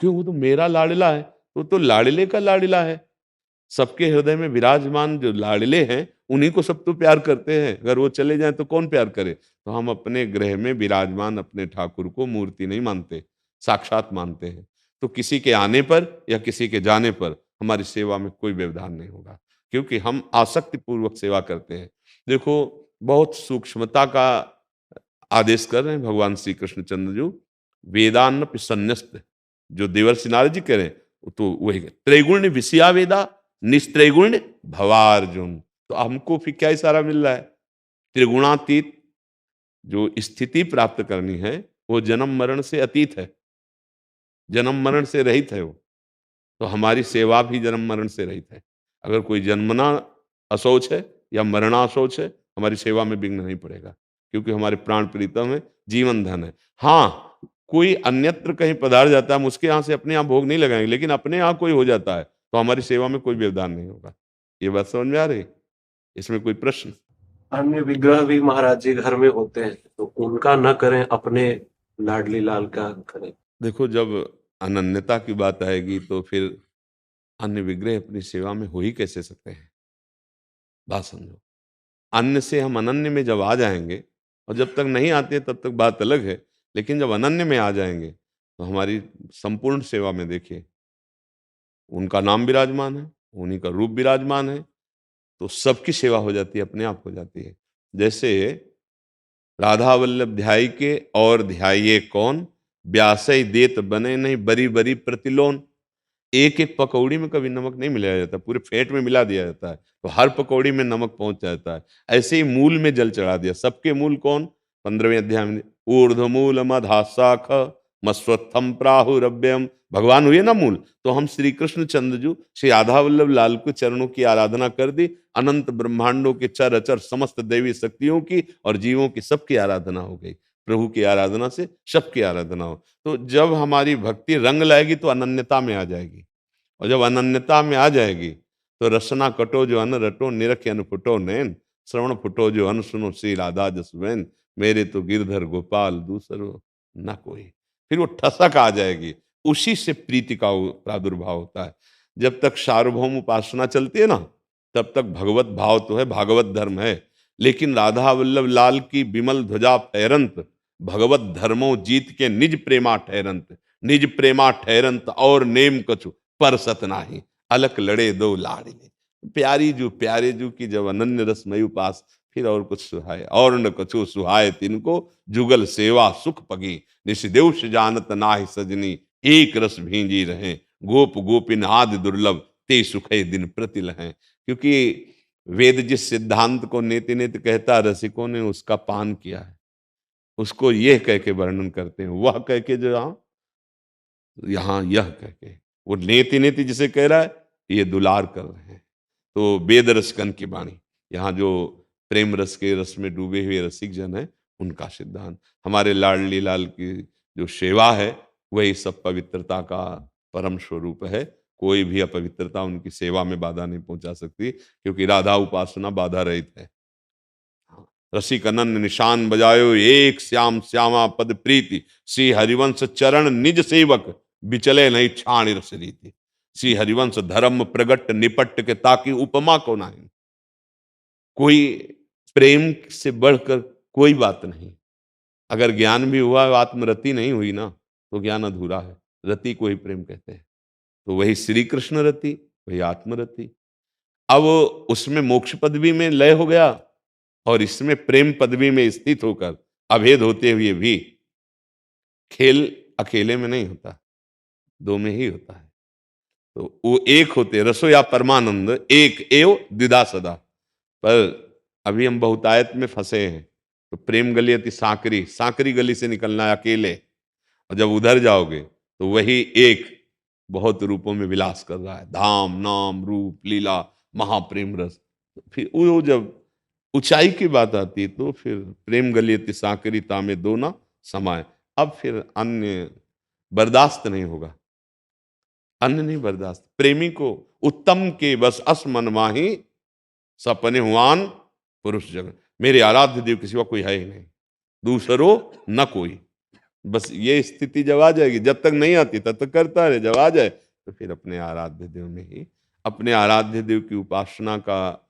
B: क्यों? वो तो मेरा लाडला है, वो तो लाडले का लाडला है। सबके हृदय में विराजमान जो लाडले हैं, उन्हीं को सब तो प्यार करते हैं। अगर वो चले जाएं तो कौन प्यार करे? तो हम अपने गृह में विराजमान अपने ठाकुर को मूर्ति नहीं मानते, साक्षात मानते हैं। तो किसी के आने पर या किसी के जाने पर हमारी सेवा में कोई व्यवधान नहीं होगा, क्योंकि हम आसक्ति पूर्वक सेवा करते हैं। देखो, बहुत सूक्ष्मता का आदेश कर रहे हैं भगवान श्री कृष्णचंद्र जी। वेदान्न संन्यस्त, जो देवर्षि नारद जी कह रहे हैं, तो वही त्रैगुण्य विषया वेदा निस्त्रैगुण्य भवार्जुन। तो हमको फिर क्या इशारा मिल रहा है? त्रिगुणातीत जो स्थिति प्राप्त करनी है, वो जन्म मरण से अतीत है, जन्म मरण से रहित है वो। तो हमारी सेवा भी जन्म मरण से रहित है। अगर कोई जन्मना अशौच है या मरना अशौच है, हमारी सेवा में विघ्न नहीं पड़ेगा, क्योंकि हमारे प्राण प्रीतम है, जीवन धन है। हाँ, कोई अन्यत्र कहीं पधार जाता है, हम उसके यहाँ से अपने यहाँ भोग नहीं लगाएंगे, लेकिन अपने यहाँ कोई हो जाता है तो हमारी सेवा में कोई व्यवधान नहीं होगा। ये बात समझ में आ रही? इसमें कोई प्रश्न?
D: अन्य विग्रह भी महाराज जी घर में होते हैं, तो उनका न करें, अपने लाडली लाल का करें।
B: देखो, जब अनन्यता की बात आएगी तो फिर अन्य विग्रह अपनी सेवा में हो ही कैसे सकते हैं? बात समझो। अन्य से हम अनन्य में जब आ जाएंगे, और जब तक नहीं आते तब तक बात अलग है, लेकिन जब अनन्य में आ जाएंगे तो हमारी संपूर्ण सेवा में देखिए, उनका नाम विराजमान है, उन्हीं का रूप विराजमान है, तो सबकी सेवा हो जाती है, अपने आप हो जाती है। जैसे राधा वल्लभ ध्याई के और ध्याइये कौन, ब्यासई देत बने नहीं बरी बरी प्रतिलोन। एक एक पकौड़ी में कभी नमक नहीं मिलाया जाता, पूरे फेंट में मिला दिया जाता है, तो हर पकौड़ी में नमक पहुंच जाता है। ऐसे ही मूल में जल चढ़ा दिया। सबके मूल कौन? 15वें अध्याय में ऊर्ध्वमूल मधाशाख मस्वत्थम प्राहुरव्यम, भगवान हुए ना मूल। तो हम श्री कृष्ण चंद्र श्री राधा वल्लभ लाल के चरणों की आराधना कर दी, अनंत ब्रह्मांडों के चर अचर समस्त देवी शक्तियों की और जीवों की सबकी आराधना हो गई। प्रभु की आराधना से सबकी आराधना हो। तो जब हमारी भक्ति रंग लाएगी तो अनन्यता में आ जाएगी, और जब अनन्यता में आ जाएगी तो रसना कटो जो अन रटो, निरख अन फुटो नैन, श्रवण फुटो जो अन सुनो श्री राधा जसवैन, मेरे तो गिरधर गोपाल दूसरो न कोई। फिर वो ठसक आ जाएगी, उसी से प्रीति का प्रादुर्भाव होता है। जब तक सार्वभौम उपासना चलती है ना, तब तक भगवत भाव तो है, भागवत धर्म है, लेकिन राधा वल्लभ लाल की विमल ध्वजा फहरंत, भगवत धर्मो जीत के निज प्रेमा ठहरंत, निज प्रेमा ठहरंत और नेम कछु पर सत नाही, अलक लड़े दो लाड़िले। प्यारी जो प्यारे जो की जब अनन्य रसमय उपास, फिर और कुछ सुहाए और न कछु सुहाए तिनको, जुगल सेवा सुख पगी, निषदेव जानत नाहि सजनी, एक रस भींजी रहे, गोप गोपिन आदि दुर्लभ, ते सुखे दिन प्रतिल हैं। क्योंकि वेद जिस सिद्धांत को नेति नेति कहता, रसिकों ने उसका पान किया है, उसको यह कह के वर्णन करते हैं, वह कह के जो यहाँ यह कह के, वो नेति नेति जिसे कह रहा है, ये दुलार कर रहे हैं। तो वेद रसकन की वाणी, यहाँ जो प्रेम रस के रस में डूबे हुए रसिक जन है, उनका सिद्धांत। हमारे लाडली लाल की जो सेवा है, वही सब पवित्रता का परम स्वरूप है। कोई भी अपवित्रता उनकी सेवा में बाधा नहीं पहुंचा सकती, क्योंकि राधा उपासना बाधा रहित है। रसिक अनन्य निशान बजायो, एक श्याम श्यामा पद प्रीति, श्री हरिवंश चरण निज सेवक, बिचले नहीं छाण रस रीति। श्री हरिवंश धर्म प्रगट निपट के, ताकि उपमा को नहीं। कोई प्रेम से बढ़कर कोई बात नहीं। अगर ज्ञान भी हुआ, आत्मरति नहीं हुई ना, तो ज्ञान अधूरा है। रति को ही प्रेम कहते हैं। तो वही श्री कृष्ण रति, वही आत्मरति। अब उसमें मोक्ष पदवी में लय हो गया और इसमें प्रेम पदवी में स्थित होकर अभेद होते हुए भी खेल अकेले में नहीं होता, दो में ही होता है। तो वो एक होते रसो या परमानंद, एक एव द्विधा सदा। पर अभी हम बहुतायत में फंसे हैं, तो प्रेम गली अति सांकरी, सांकरी गली से निकलना है अकेले। और जब उधर जाओगे तो वही एक बहुत रूपों में विलास कर रहा है, धाम नाम रूप लीला महाप्रेम रस। फिर वो जब ऊंचाई की बात आती है तो फिर प्रेम गली अति सांकरीता में दो ना समाये। अब फिर अन्य बर्दाश्त नहीं होगा, अन्य नहीं बर्दाश्त। प्रेमी को उत्तम के बस अस मन माही, सपने हुआन पुरुष जगत। मेरे आराध्य देव के सिवा कोई है ही नहीं, दूसरो न कोई। बस ये स्थिति जब आ जाएगी, जब तक नहीं आती तब तक करता रहे, जब आ जाए तो फिर अपने आराध्य देव में ही, अपने आराध्य देव की उपासना का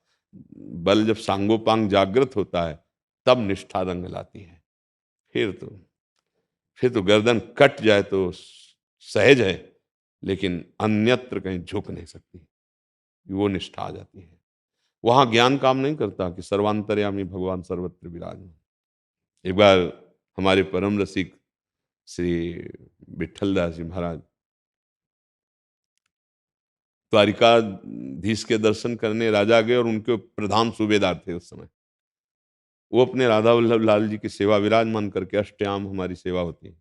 B: बल जब सांगोपांग जागृत होता है तब निष्ठा रंग लाती है। फिर तो गर्दन कट जाए तो सहज है, लेकिन अन्यत्र कहीं झुक नहीं सकती, वो निष्ठा आ जाती है। वहां ज्ञान काम नहीं करता कि सर्वांतर्यामी भगवान सर्वत्र विराजमान। एक बार हमारे परम रसिक श्री विठलदास जी महाराज द्वारिकाधीश के दर्शन करने राजा गए और उनके प्रधान सूबेदार थे उस समय। वो अपने राधा वल्लभ लाल जी की सेवा विराजमान करके, अष्टयाम हमारी सेवा होती है,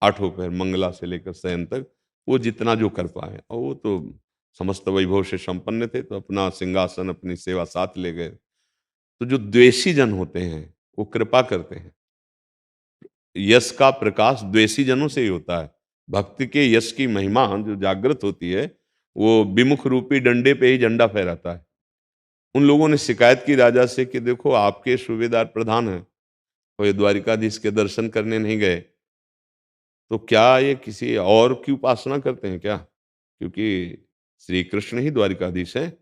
B: 8 पहर मंगला से लेकर शयन तक, वो जितना जो कर पाए। और वो तो समस्त वैभव से संपन्न थे, तो अपना सिंहासन अपनी सेवा साथ ले गए। तो जो द्वेषी जन होते हैं वो कृपा करते हैं। यश का प्रकाश द्वेषी जनों से ही होता है। भक्ति के यश की महिमा जो जागृत होती है वो विमुख रूपी डंडे पे ही झंडा फहराता है। उन लोगों ने शिकायत की राजा से कि देखो आपके सूबेदार प्रधान हैं और ये द्वारिकाधीश के दर्शन करने नहीं गए, तो क्या ये किसी और की उपासना करते हैं क्या? क्योंकि श्री कृष्ण ही द्वारिकाधीश हैं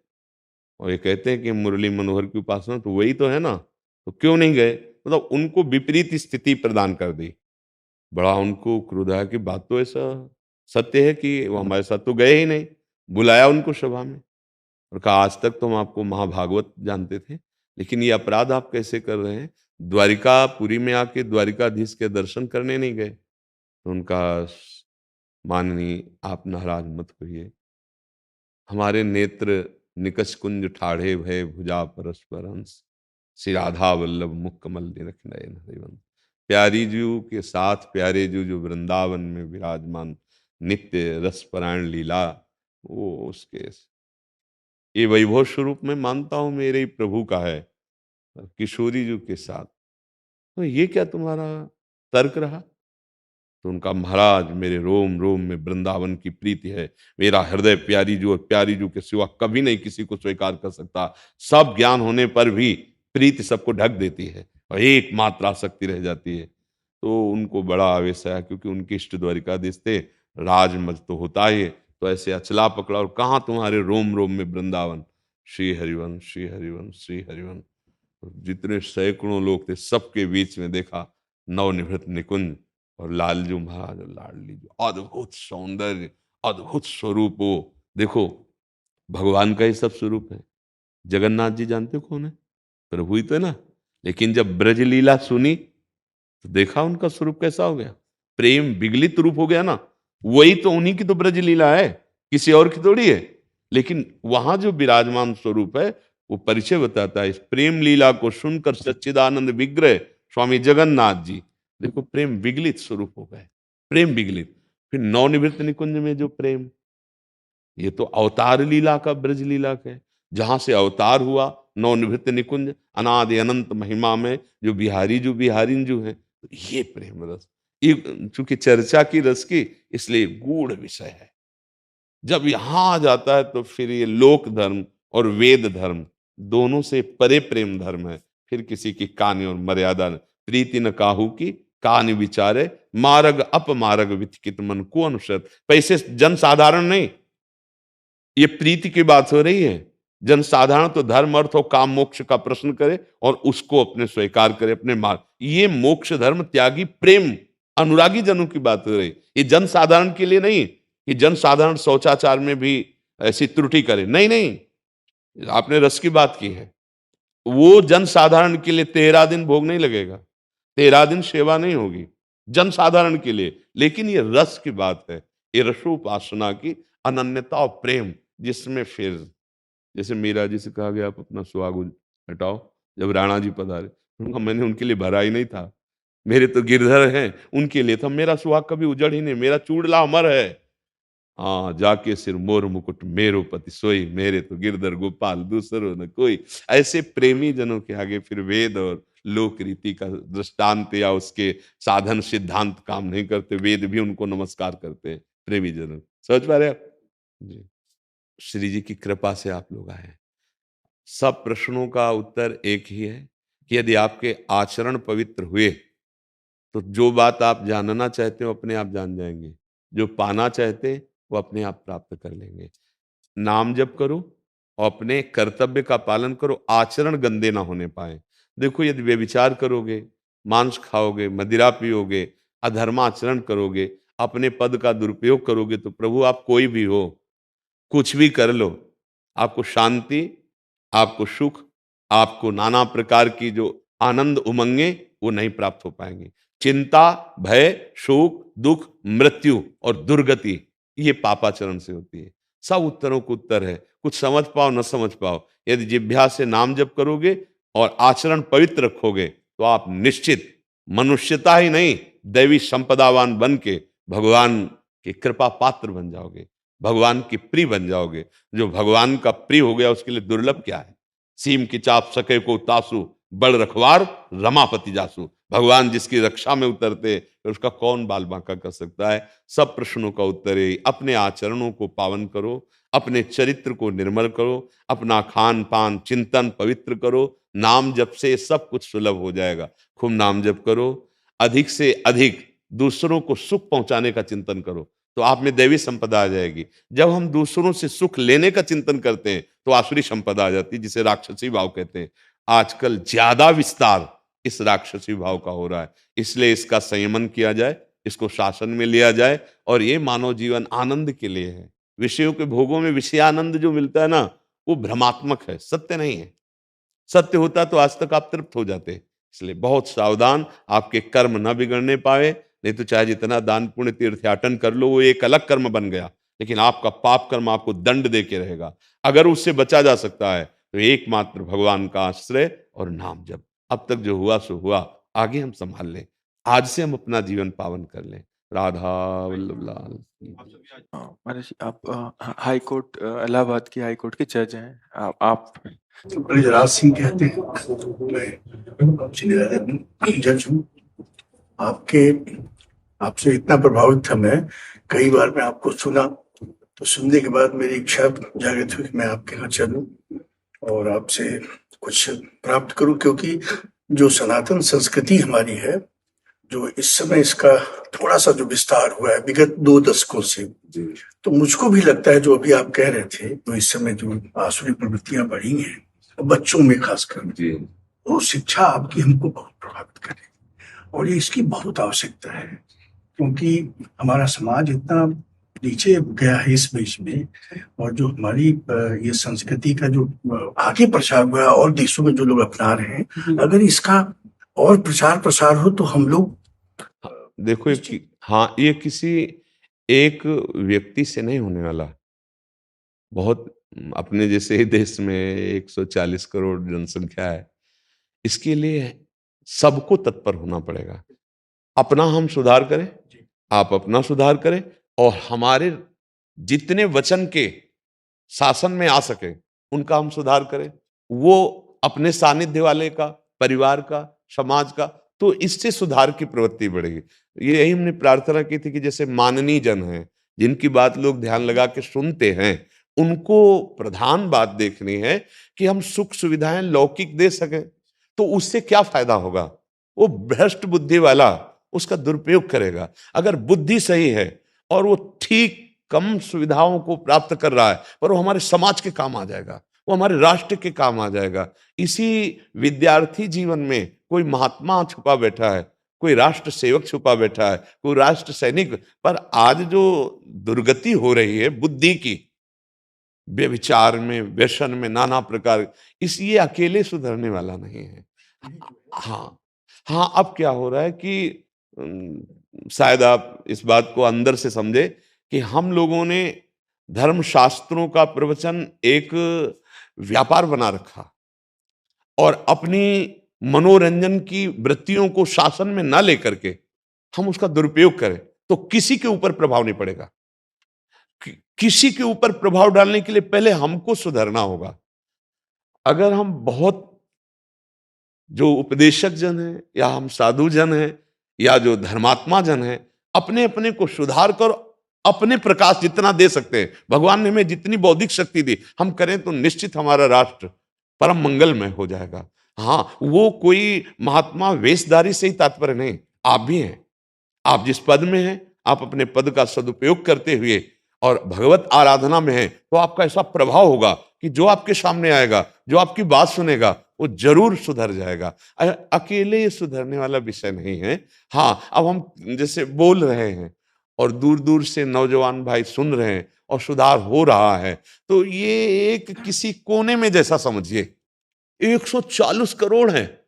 B: और ये कहते हैं कि मुरली मनोहर की उपासना, तो वही तो है ना, तो क्यों नहीं गए? मतलब उनको विपरीत स्थिति प्रदान कर दी। बड़ा उनको क्रोध आया कि बात तो ऐसा सत्य है कि वो हमारे साथ तो गए ही नहीं। बुलाया उनको सभा में और कहा आज तक तो हम आपको महाभागवत जानते थे, लेकिन ये अपराध आप कैसे कर रहे हैं? द्वारिकापुरी में आके द्वारिकाधीश के दर्शन करने नहीं गए। तो उनका माननीय आप नाराज मत होइए, हमारे नेत्र निकष कुंज ठाढ़े भय भुजा परस्पर हंस, श्री राधा वल्लभ मुख कमल निरख नयन हरिवंश। प्यारी जू के साथ प्यारे जू जो वृंदावन में विराजमान नित्य रसपरायण लीला, वो उसके ये वैभव स्वरूप में मानता हूं मेरे ही प्रभु का है, किशोरी जू के साथ। तो ये क्या तुम्हारा तर्क रहा? तो उनका महाराज मेरे रोम रोम में वृंदावन की प्रीति है, मेरा हृदय प्यारी जू और प्यारी जू के सिवा कभी नहीं किसी को स्वीकार कर सकता। सब ज्ञान होने पर भी प्रीति सबको ढक देती है और एकमात्र आसक्ति रह जाती है। तो उनको बड़ा आवेश आया, क्योंकि उनके इष्ट द्वारिकाधीश थे, राजमज तो होता ही। तो ऐसे अचला पकड़ा और कहाँ तुम्हारे रोम रोम में वृंदावन, श्री हरिवंश श्री हरिवंश श्री हरिवंश। जितने सैकड़ों लोग थे सबके बीच में देखा नवनिभृत निकुंज और लालजू महाराज और लाडली जो अद्भुत सौंदर्य अद्भुत स्वरूप। हो देखो भगवान का ही सब स्वरूप है। जगन्नाथ जी जानते हो कौन है? प्रभु ही तो है ना। लेकिन जब ब्रज लीला सुनी तो देखा उनका स्वरूप कैसा हो गया, प्रेम विगलित रूप हो गया ना। वही तो उन्हीं की तो ब्रज लीला है, किसी और की थोड़ी है। लेकिन वहां जो विराजमान स्वरूप है वो परिचय बताता है। इस प्रेम लीला को सुनकर सच्चिदानंद विग्रह स्वामी जगन्नाथ जी, देखो प्रेम विगलित स्वरूप हो गए, प्रेम विगलित। फिर नवनिवृत्त निकुंज में जो प्रेम, ये तो अवतार लीला का ब्रज लीला का है, जहां से अवतार हुआ नवनिवृत्त निकुंज अनादि अनंत महिमा में जो बिहारी जो बिहारिन जो है, ये प्रेम रस। ये चूंकि चर्चा की रस की इसलिए गूढ़ विषय है। जब यहां आ जाता है तो फिर ये लोक धर्म और वेद धर्म दोनों से परे प्रेम धर्म है। फिर किसी की कानी और मर्यादा प्रीति न काहू की कान विचारे, मार्ग अपमार्ग विचकित मन को अनुसर। पैसे जन साधारण नहीं, ये प्रीति की बात हो रही है। जन साधारण तो धर्म अर्थ और काम मोक्ष का प्रश्न करे और उसको अपने स्वीकार करे अपने मार्ग। ये मोक्ष धर्म त्यागी प्रेम अनुरागी जनों की बात हो रही। ये जन साधारण के लिए नहीं कि जन साधारण शौचाचार में भी ऐसी त्रुटि करे, नहीं नहीं। आपने रस की बात की है, वो जन साधारण के लिए 13 दिन भोग नहीं लगेगा, 13 दिन सेवा नहीं होगी जन साधारण के लिए। लेकिन ये रस की बात है, ये रसोपासना की अनन्यता और प्रेम, जिसमें फिर जैसे मीरा जी से कहा गया आप अपना सुहाग हटाओ, जब राणा जी पधारे, उनका मैंने उनके लिए भरा ही नहीं था, मेरे तो गिरधर हैं, उनके लिए था, मेरा सुहाग कभी उजड़ ही नहीं, मेरा चूड़ला अमर है। हाँ, जाके सिर मोर मुकुट मेरो पति सोई, मेरे तो गिरधर गोपाल दूसरो न कोई। ऐसे प्रेमी जनों के आगे फिर वेद और लोक रीति का दृष्टांत या उसके साधन सिद्धांत काम नहीं करते, वेद भी उनको नमस्कार करते हैं, प्रेमी जनों। समझ पा रहे हैं आप? जी। श्री जी की कृपा से आप लोग आए हैं। सब प्रश्नों का उत्तर एक ही है कि यदि आपके आचरण पवित्र हुए तो जो बात आप जानना चाहते हो अपने आप जान जाएंगे, जो पाना चाहते हैं वो अपने आप प्राप्त कर लेंगे। नाम जप करो और अपने कर्तव्य का पालन करो, आचरण गंदे ना होने पाए। देखो, यदि व्यभिचार करोगे, मांस खाओगे, मदिरा पियोगे, अधर्माचरण करोगे, अपने पद का दुरुपयोग करोगे, तो प्रभु आप कोई भी हो, कुछ भी कर लो, आपको शांति, आपको सुख, आपको नाना प्रकार की जो आनंद उमंगे वो नहीं प्राप्त हो पाएंगे। चिंता, भय, शोक, दुख, मृत्यु और दुर्गति ये पापाचरण से होती है। सब उत्तरों को उत्तर है, कुछ समझ पाओ न समझ पाओ, यदि जिह्वा से नाम जप करोगे और आचरण पवित्र रखोगे तो आप निश्चित मनुष्यता ही नहीं, दैवी संपदावान बन के भगवान की कृपा पात्र बन जाओगे, भगवान की प्रिय बन जाओगे। जो भगवान का प्रिय हो गया उसके लिए दुर्लभ क्या है? सीम की चाप सके को तासु, बड़ रखवार रमापति जासु। भगवान जिसकी रक्षा में उतरते तो उसका कौन बाल बांका कर सकता है? सब प्रश्नों का उत्तर है अपने आचरणों को पावन करो, अपने चरित्र को निर्मल करो, अपना खान पान चिंतन पवित्र करो, नाम जप से सब कुछ सुलभ हो जाएगा। खूब नाम जप करो, अधिक से अधिक दूसरों को सुख पहुंचाने का चिंतन करो, तो आप में दैवी संपदा आ जाएगी। जब हम दूसरों से सुख लेने का चिंतन करते हैं तो आसुरी संपदा आ जाती है, जिसे राक्षसी भाव कहते हैं। आजकल ज्यादा विस्तार इस राक्षसी भाव का हो रहा है, इसलिए इसका संयमन किया जाए, इसको शासन में लिया जाए। और ये मानव जीवन आनंद के लिए है। विषयों के भोगों में विषय आनंद जो मिलता है ना, वो भ्रमात्मक है, सत्य नहीं है। सत्य होता तो आज तक आप तृप्त हो जाते। इसलिए बहुत सावधान, आपके कर्म न बिगड़ने पाए, नहीं तो चाहे जितना दान पुण्य तीर्थयाटन कर लो वो एक अलग कर्म बन गया, लेकिन आपका पाप कर्म आपको दंड दे के रहेगा। अगर उससे बचा जा सकता है तो एकमात्र भगवान का आश्रय और नाम जप। अब तक जो हुआ सो हुआ, आगे हम संभाल लें। आज से हम अपना जीवन पावन कर लें। राधा वल्लभ लाल की जय।
C: महाराज जी, आप हाई कोर्ट इलाहाबाद की हाई कोर्ट के जज हैं। आप
E: ब्रजराज सिंह कहते हैं, मैं उच्च न्यायालय में जज हूँ। आपसे इतना प्रभावित था मैं, कई बार मैं आपको सुना, तो सुनने के बाद मेरी इच्छा जागृत हुई कि मैं आपके यहाँ चलूं और आपसे कुछ प्राप्त करूं, क्योंकि जो सनातन संस्कृति हमारी है, जो इस समय इसका थोड़ा सा जो विस्तार हुआ है विगत 2 दशकों से, तो मुझको भी लगता है जो अभी आप कह रहे थे, तो इस समय जो आसुरी प्रवृत्तियां बढ़ी हैं बच्चों में खासकर, वो शिक्षा आपकी हमको बहुत प्रभावित करे और ये इसकी बहुत आवश्यकता है, क्योंकि हमारा समाज इतना नीचे गया है इस बीच में, और जो हमारी ये संस्कृति का जो आगे प्रचार हुआ है और देशों में जो लोग अपना रहे हैं, अगर इसका और प्रचार प्रसार हो तो हम लोग
B: देखो हाँ, ये किसी एक व्यक्ति से नहीं होने वाला। बहुत अपने जैसे ही देश में 140 करोड़ जनसंख्या है, इसके लिए सबको तत्पर होना पड़ेगा। अपना हम सुधार करें, आप अपना सुधार करें, और हमारे जितने वचन के शासन में आ सके उनका हम सुधार करें। वो अपने सानिध्य वाले का, परिवार का, समाज का, तो इससे सुधार की प्रवृत्ति बढ़ेगी। ये यही हमने प्रार्थना की थी कि जैसे माननीय जन हैं, जिनकी बात लोग ध्यान लगा के सुनते हैं, उनको प्रधान बात देखनी है कि हम सुख सुविधाएं लौकिक दे सकें। तो उससे क्या फायदा होगा? वो भ्रष्ट बुद्धि वाला उसका दुरुपयोग करेगा। अगर बुद्धि सही है और वो ठीक कम सुविधाओं को प्राप्त कर रहा है, पर वो हमारे समाज के काम आ जाएगा, वो हमारे राष्ट्र के काम आ जाएगा। इसी विद्यार्थी जीवन में कोई महात्मा छुपा बैठा है, कोई राष्ट्र सेवक छुपा बैठा है, कोई राष्ट्र सैनिक। पर आज जो दुर्गति हो रही है बुद्धि की, व्यभिचार में, व्यसन में, नाना प्रकार, इसलिए अकेले सुधरने वाला नहीं है। हाँ, हाँ, अब क्या हो रहा है कि शायद आप इस बात को अंदर से समझे कि हम लोगों ने धर्म शास्त्रों का प्रवचन एक व्यापार बना रखा और अपनी मनोरंजन की वृत्तियों को शासन में ना लेकर के हम उसका दुरुपयोग करें तो किसी के ऊपर प्रभाव नहीं पड़ेगा। किसी के ऊपर प्रभाव डालने के लिए पहले हमको सुधरना होगा। अगर हम बहुत जो उपदेशक जन हैं या हम साधु जन हैं या जो धर्मात्मा जन हैं, अपने अपने को सुधार कर अपने प्रकाश जितना दे सकते हैं, भगवान ने हमें जितनी बौद्धिक शक्ति दी, हम करें तो निश्चित हमारा राष्ट्र परम मंगलमय हो जाएगा। हाँ, वो कोई महात्मा वेशधारी से ही तात्पर्य नहीं, आप भी हैं। आप जिस पद में हैं, आप अपने पद का सदुपयोग करते हुए और भगवत आराधना में हैं, तो आपका ऐसा प्रभाव होगा कि जो आपके सामने आएगा, जो आपकी बात सुनेगा, वो जरूर सुधर जाएगा। अकेले ये सुधरने वाला विषय नहीं है। हाँ, अब हम जैसे बोल रहे हैं और दूर दूर से नौजवान भाई सुन रहे हैं और सुधार हो रहा है, तो ये एक किसी कोने में जैसा समझिए। 140 करोड़ हैं,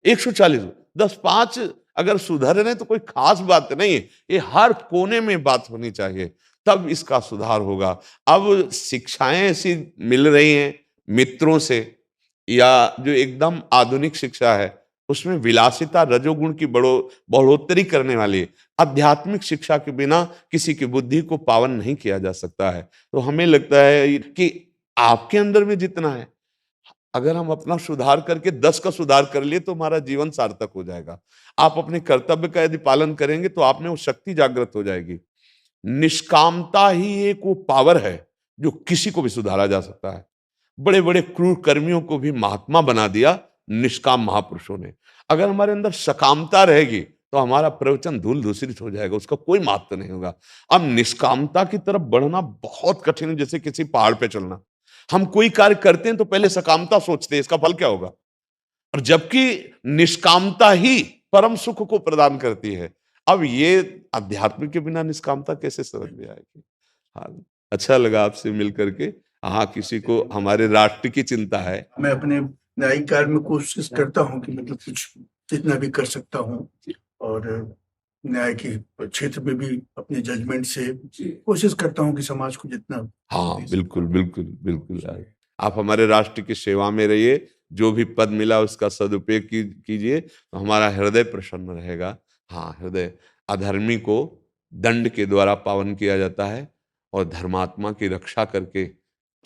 B: 140, 10-5 अगर सुधर रहे तो कोई खास बात नहीं है, ये हर कोने में बात होनी चाहिए, तब इसका सुधार होगा। अब शिक्षाएं ऐसी मिल रही हैं मित्रों से, या जो एकदम आधुनिक शिक्षा है उसमें विलासिता, रजोगुण की बढ़ोतरी करने वाली आध्यात्मिक शिक्षा के बिना किसी की बुद्धि को पावन नहीं किया जा सकता है। तो हमें लगता है कि आपके अंदर में जितना है, अगर हम अपना सुधार करके 10 का सुधार कर लिए तो हमारा जीवन सार्थक हो जाएगा। आप अपने कर्तव्य का यदि पालन करेंगे तो आप में वो शक्ति जागृत हो जाएगी। निष्कामता ही एक वो पावर है जो किसी को भी सुधारा जा सकता है। बड़े बड़े क्रूर कर्मियों को भी महात्मा बना दिया निष्काम महापुरुषों ने। अगर हमारे अंदर सकामता रहेगी तो हमारा प्रवचन धूल धूसरित हो जाएगा, उसका कोई महत्व नहीं होगा। अब निष्कामता की तरफ बढ़ना बहुत कठिन है, जैसे किसी पहाड़ पे चलना। हम कोई कार्य करते हैं तो पहले सकामता सोचते हैं इसका फल क्या होगा, और जबकि निष्कामता ही परम सुख को प्रदान करती है। अब ये अध्यात्म के बिना निष्कामता कैसे समझ में आएगी। हाँ, अच्छा लगा आपसे मिल करके। हाँ, किसी को हमारे राष्ट्र की चिंता है।
E: मैं अपने न्यायिक कार्य में कोशिश करता हूँ कि मतलब कुछ जितना भी कर सकता हूँ, और न्याय के क्षेत्र में भी अपने जजमेंट से कोशिश करता हूँ कि समाज को जितना।
B: हाँ, बिल्कुल बिल्कुल बिल्कुल। आप हमारे राष्ट्र की सेवा में रहिए, जो भी पद मिला उसका सदुपयोग कीजिए तो हमारा हृदय प्रसन्न रहेगा। हाँ, हृदय अधर्मी को दंड के द्वारा पावन किया जाता है और धर्मात्मा की रक्षा करके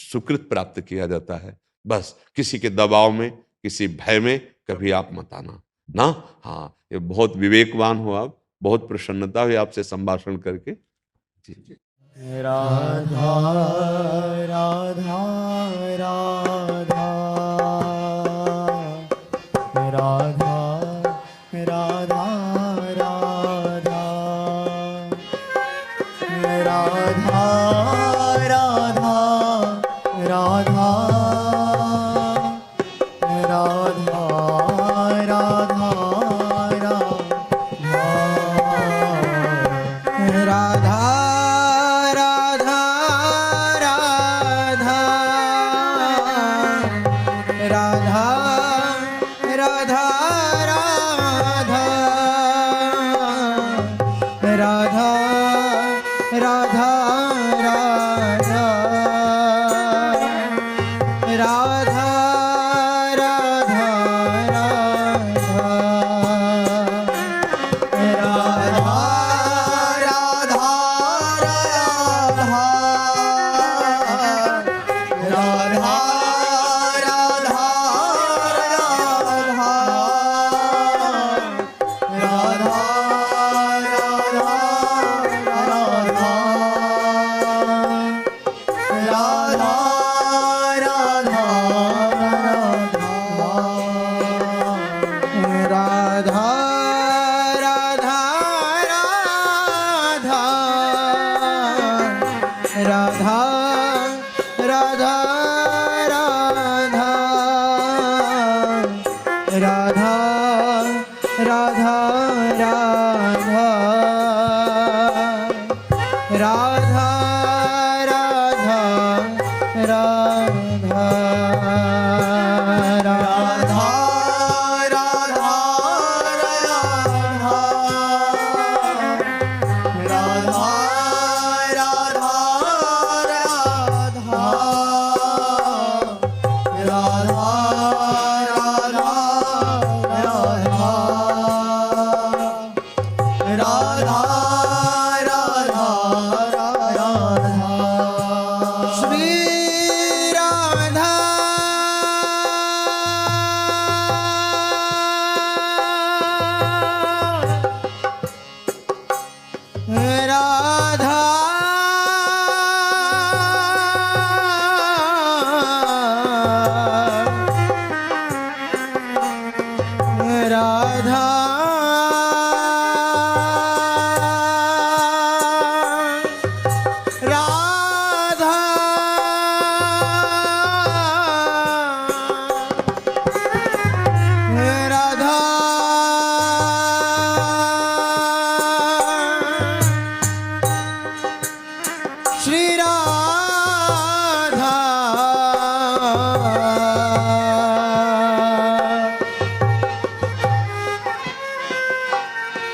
B: सुकृत प्राप्त किया जाता है। बस किसी के दबाव में, किसी भय में कभी आप मत आना ना। हाँ, ये बहुत विवेकवान हो आप, बहुत प्रसन्नता हुई आपसे संभाषण करके। जी।
F: राधा राधा राधा राधा राधा राधा राधा राधा राधा राधा राधा राधा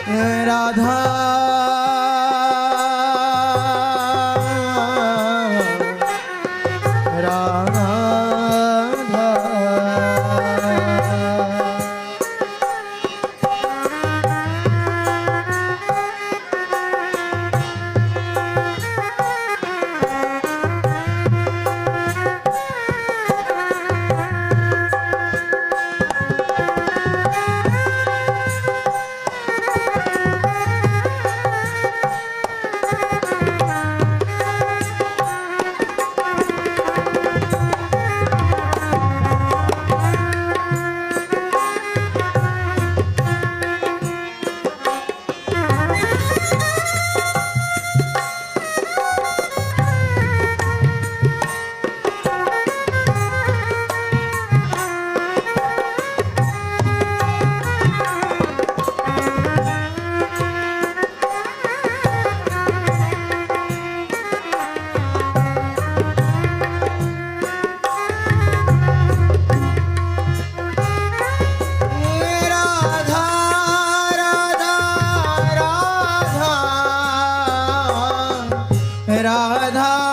F: राधा राधा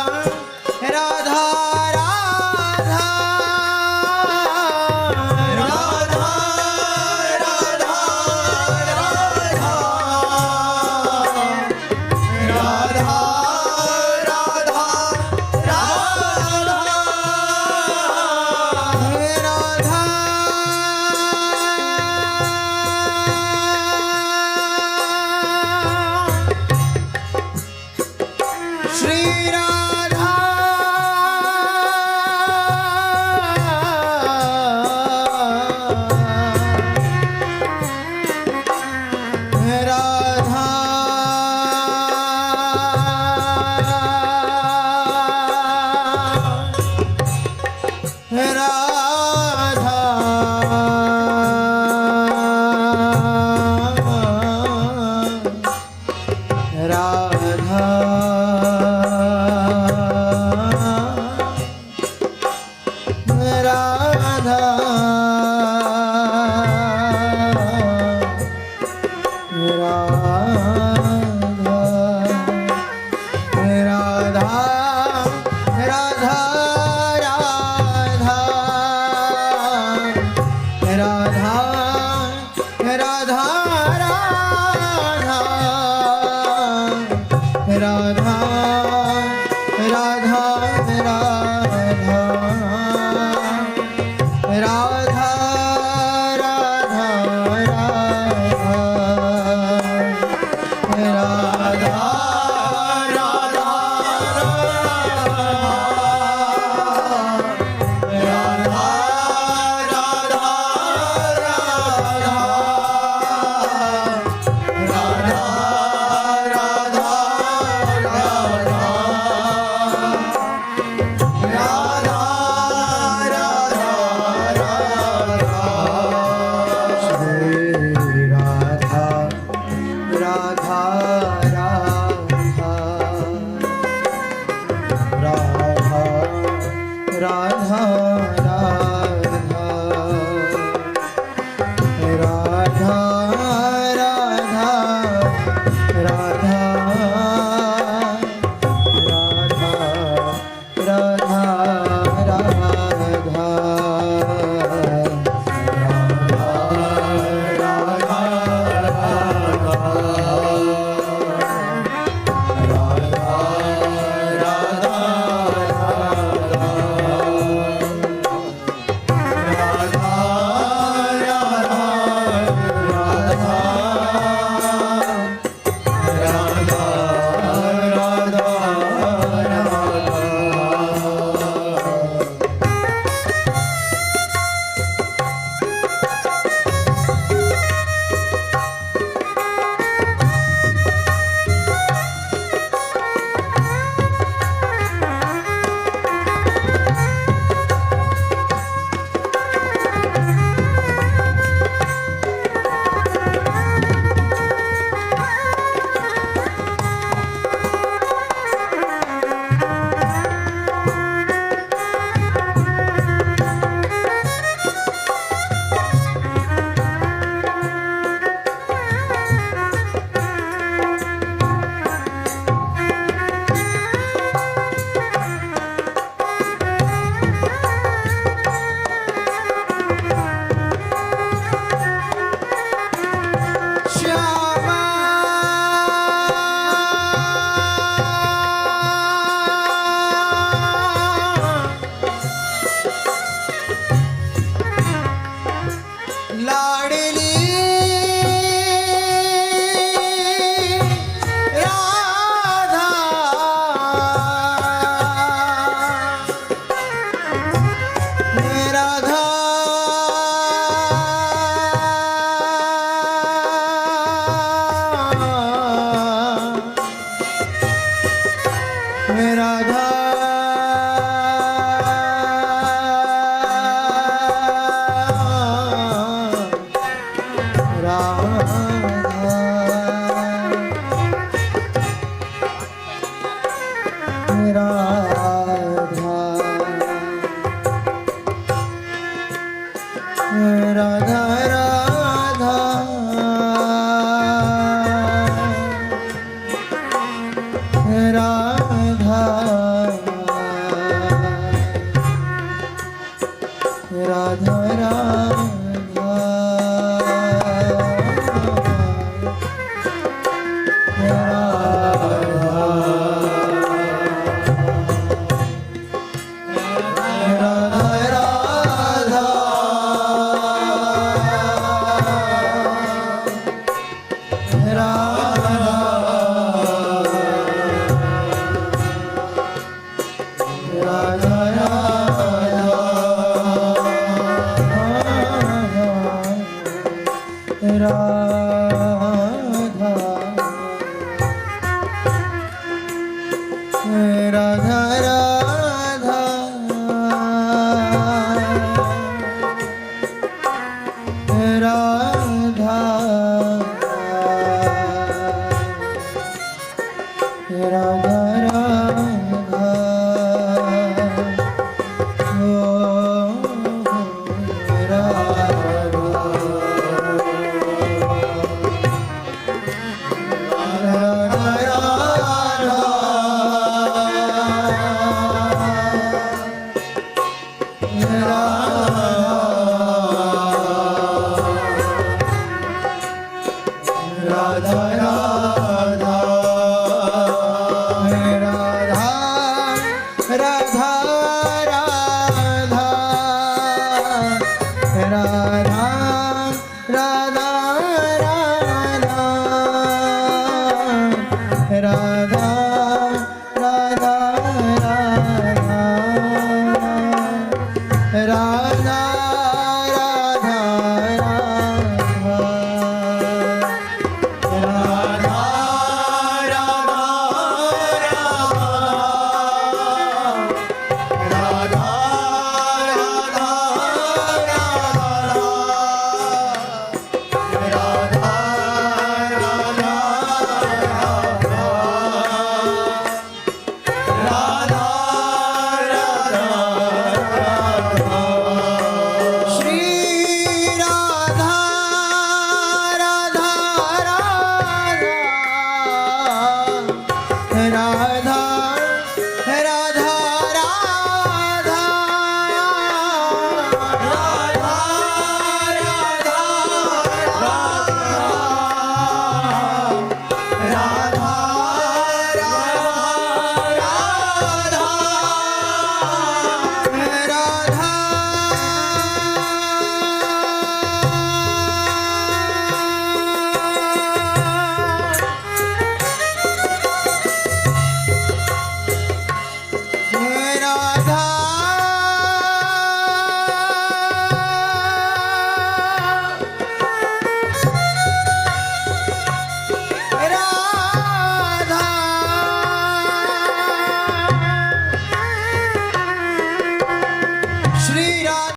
F: राधा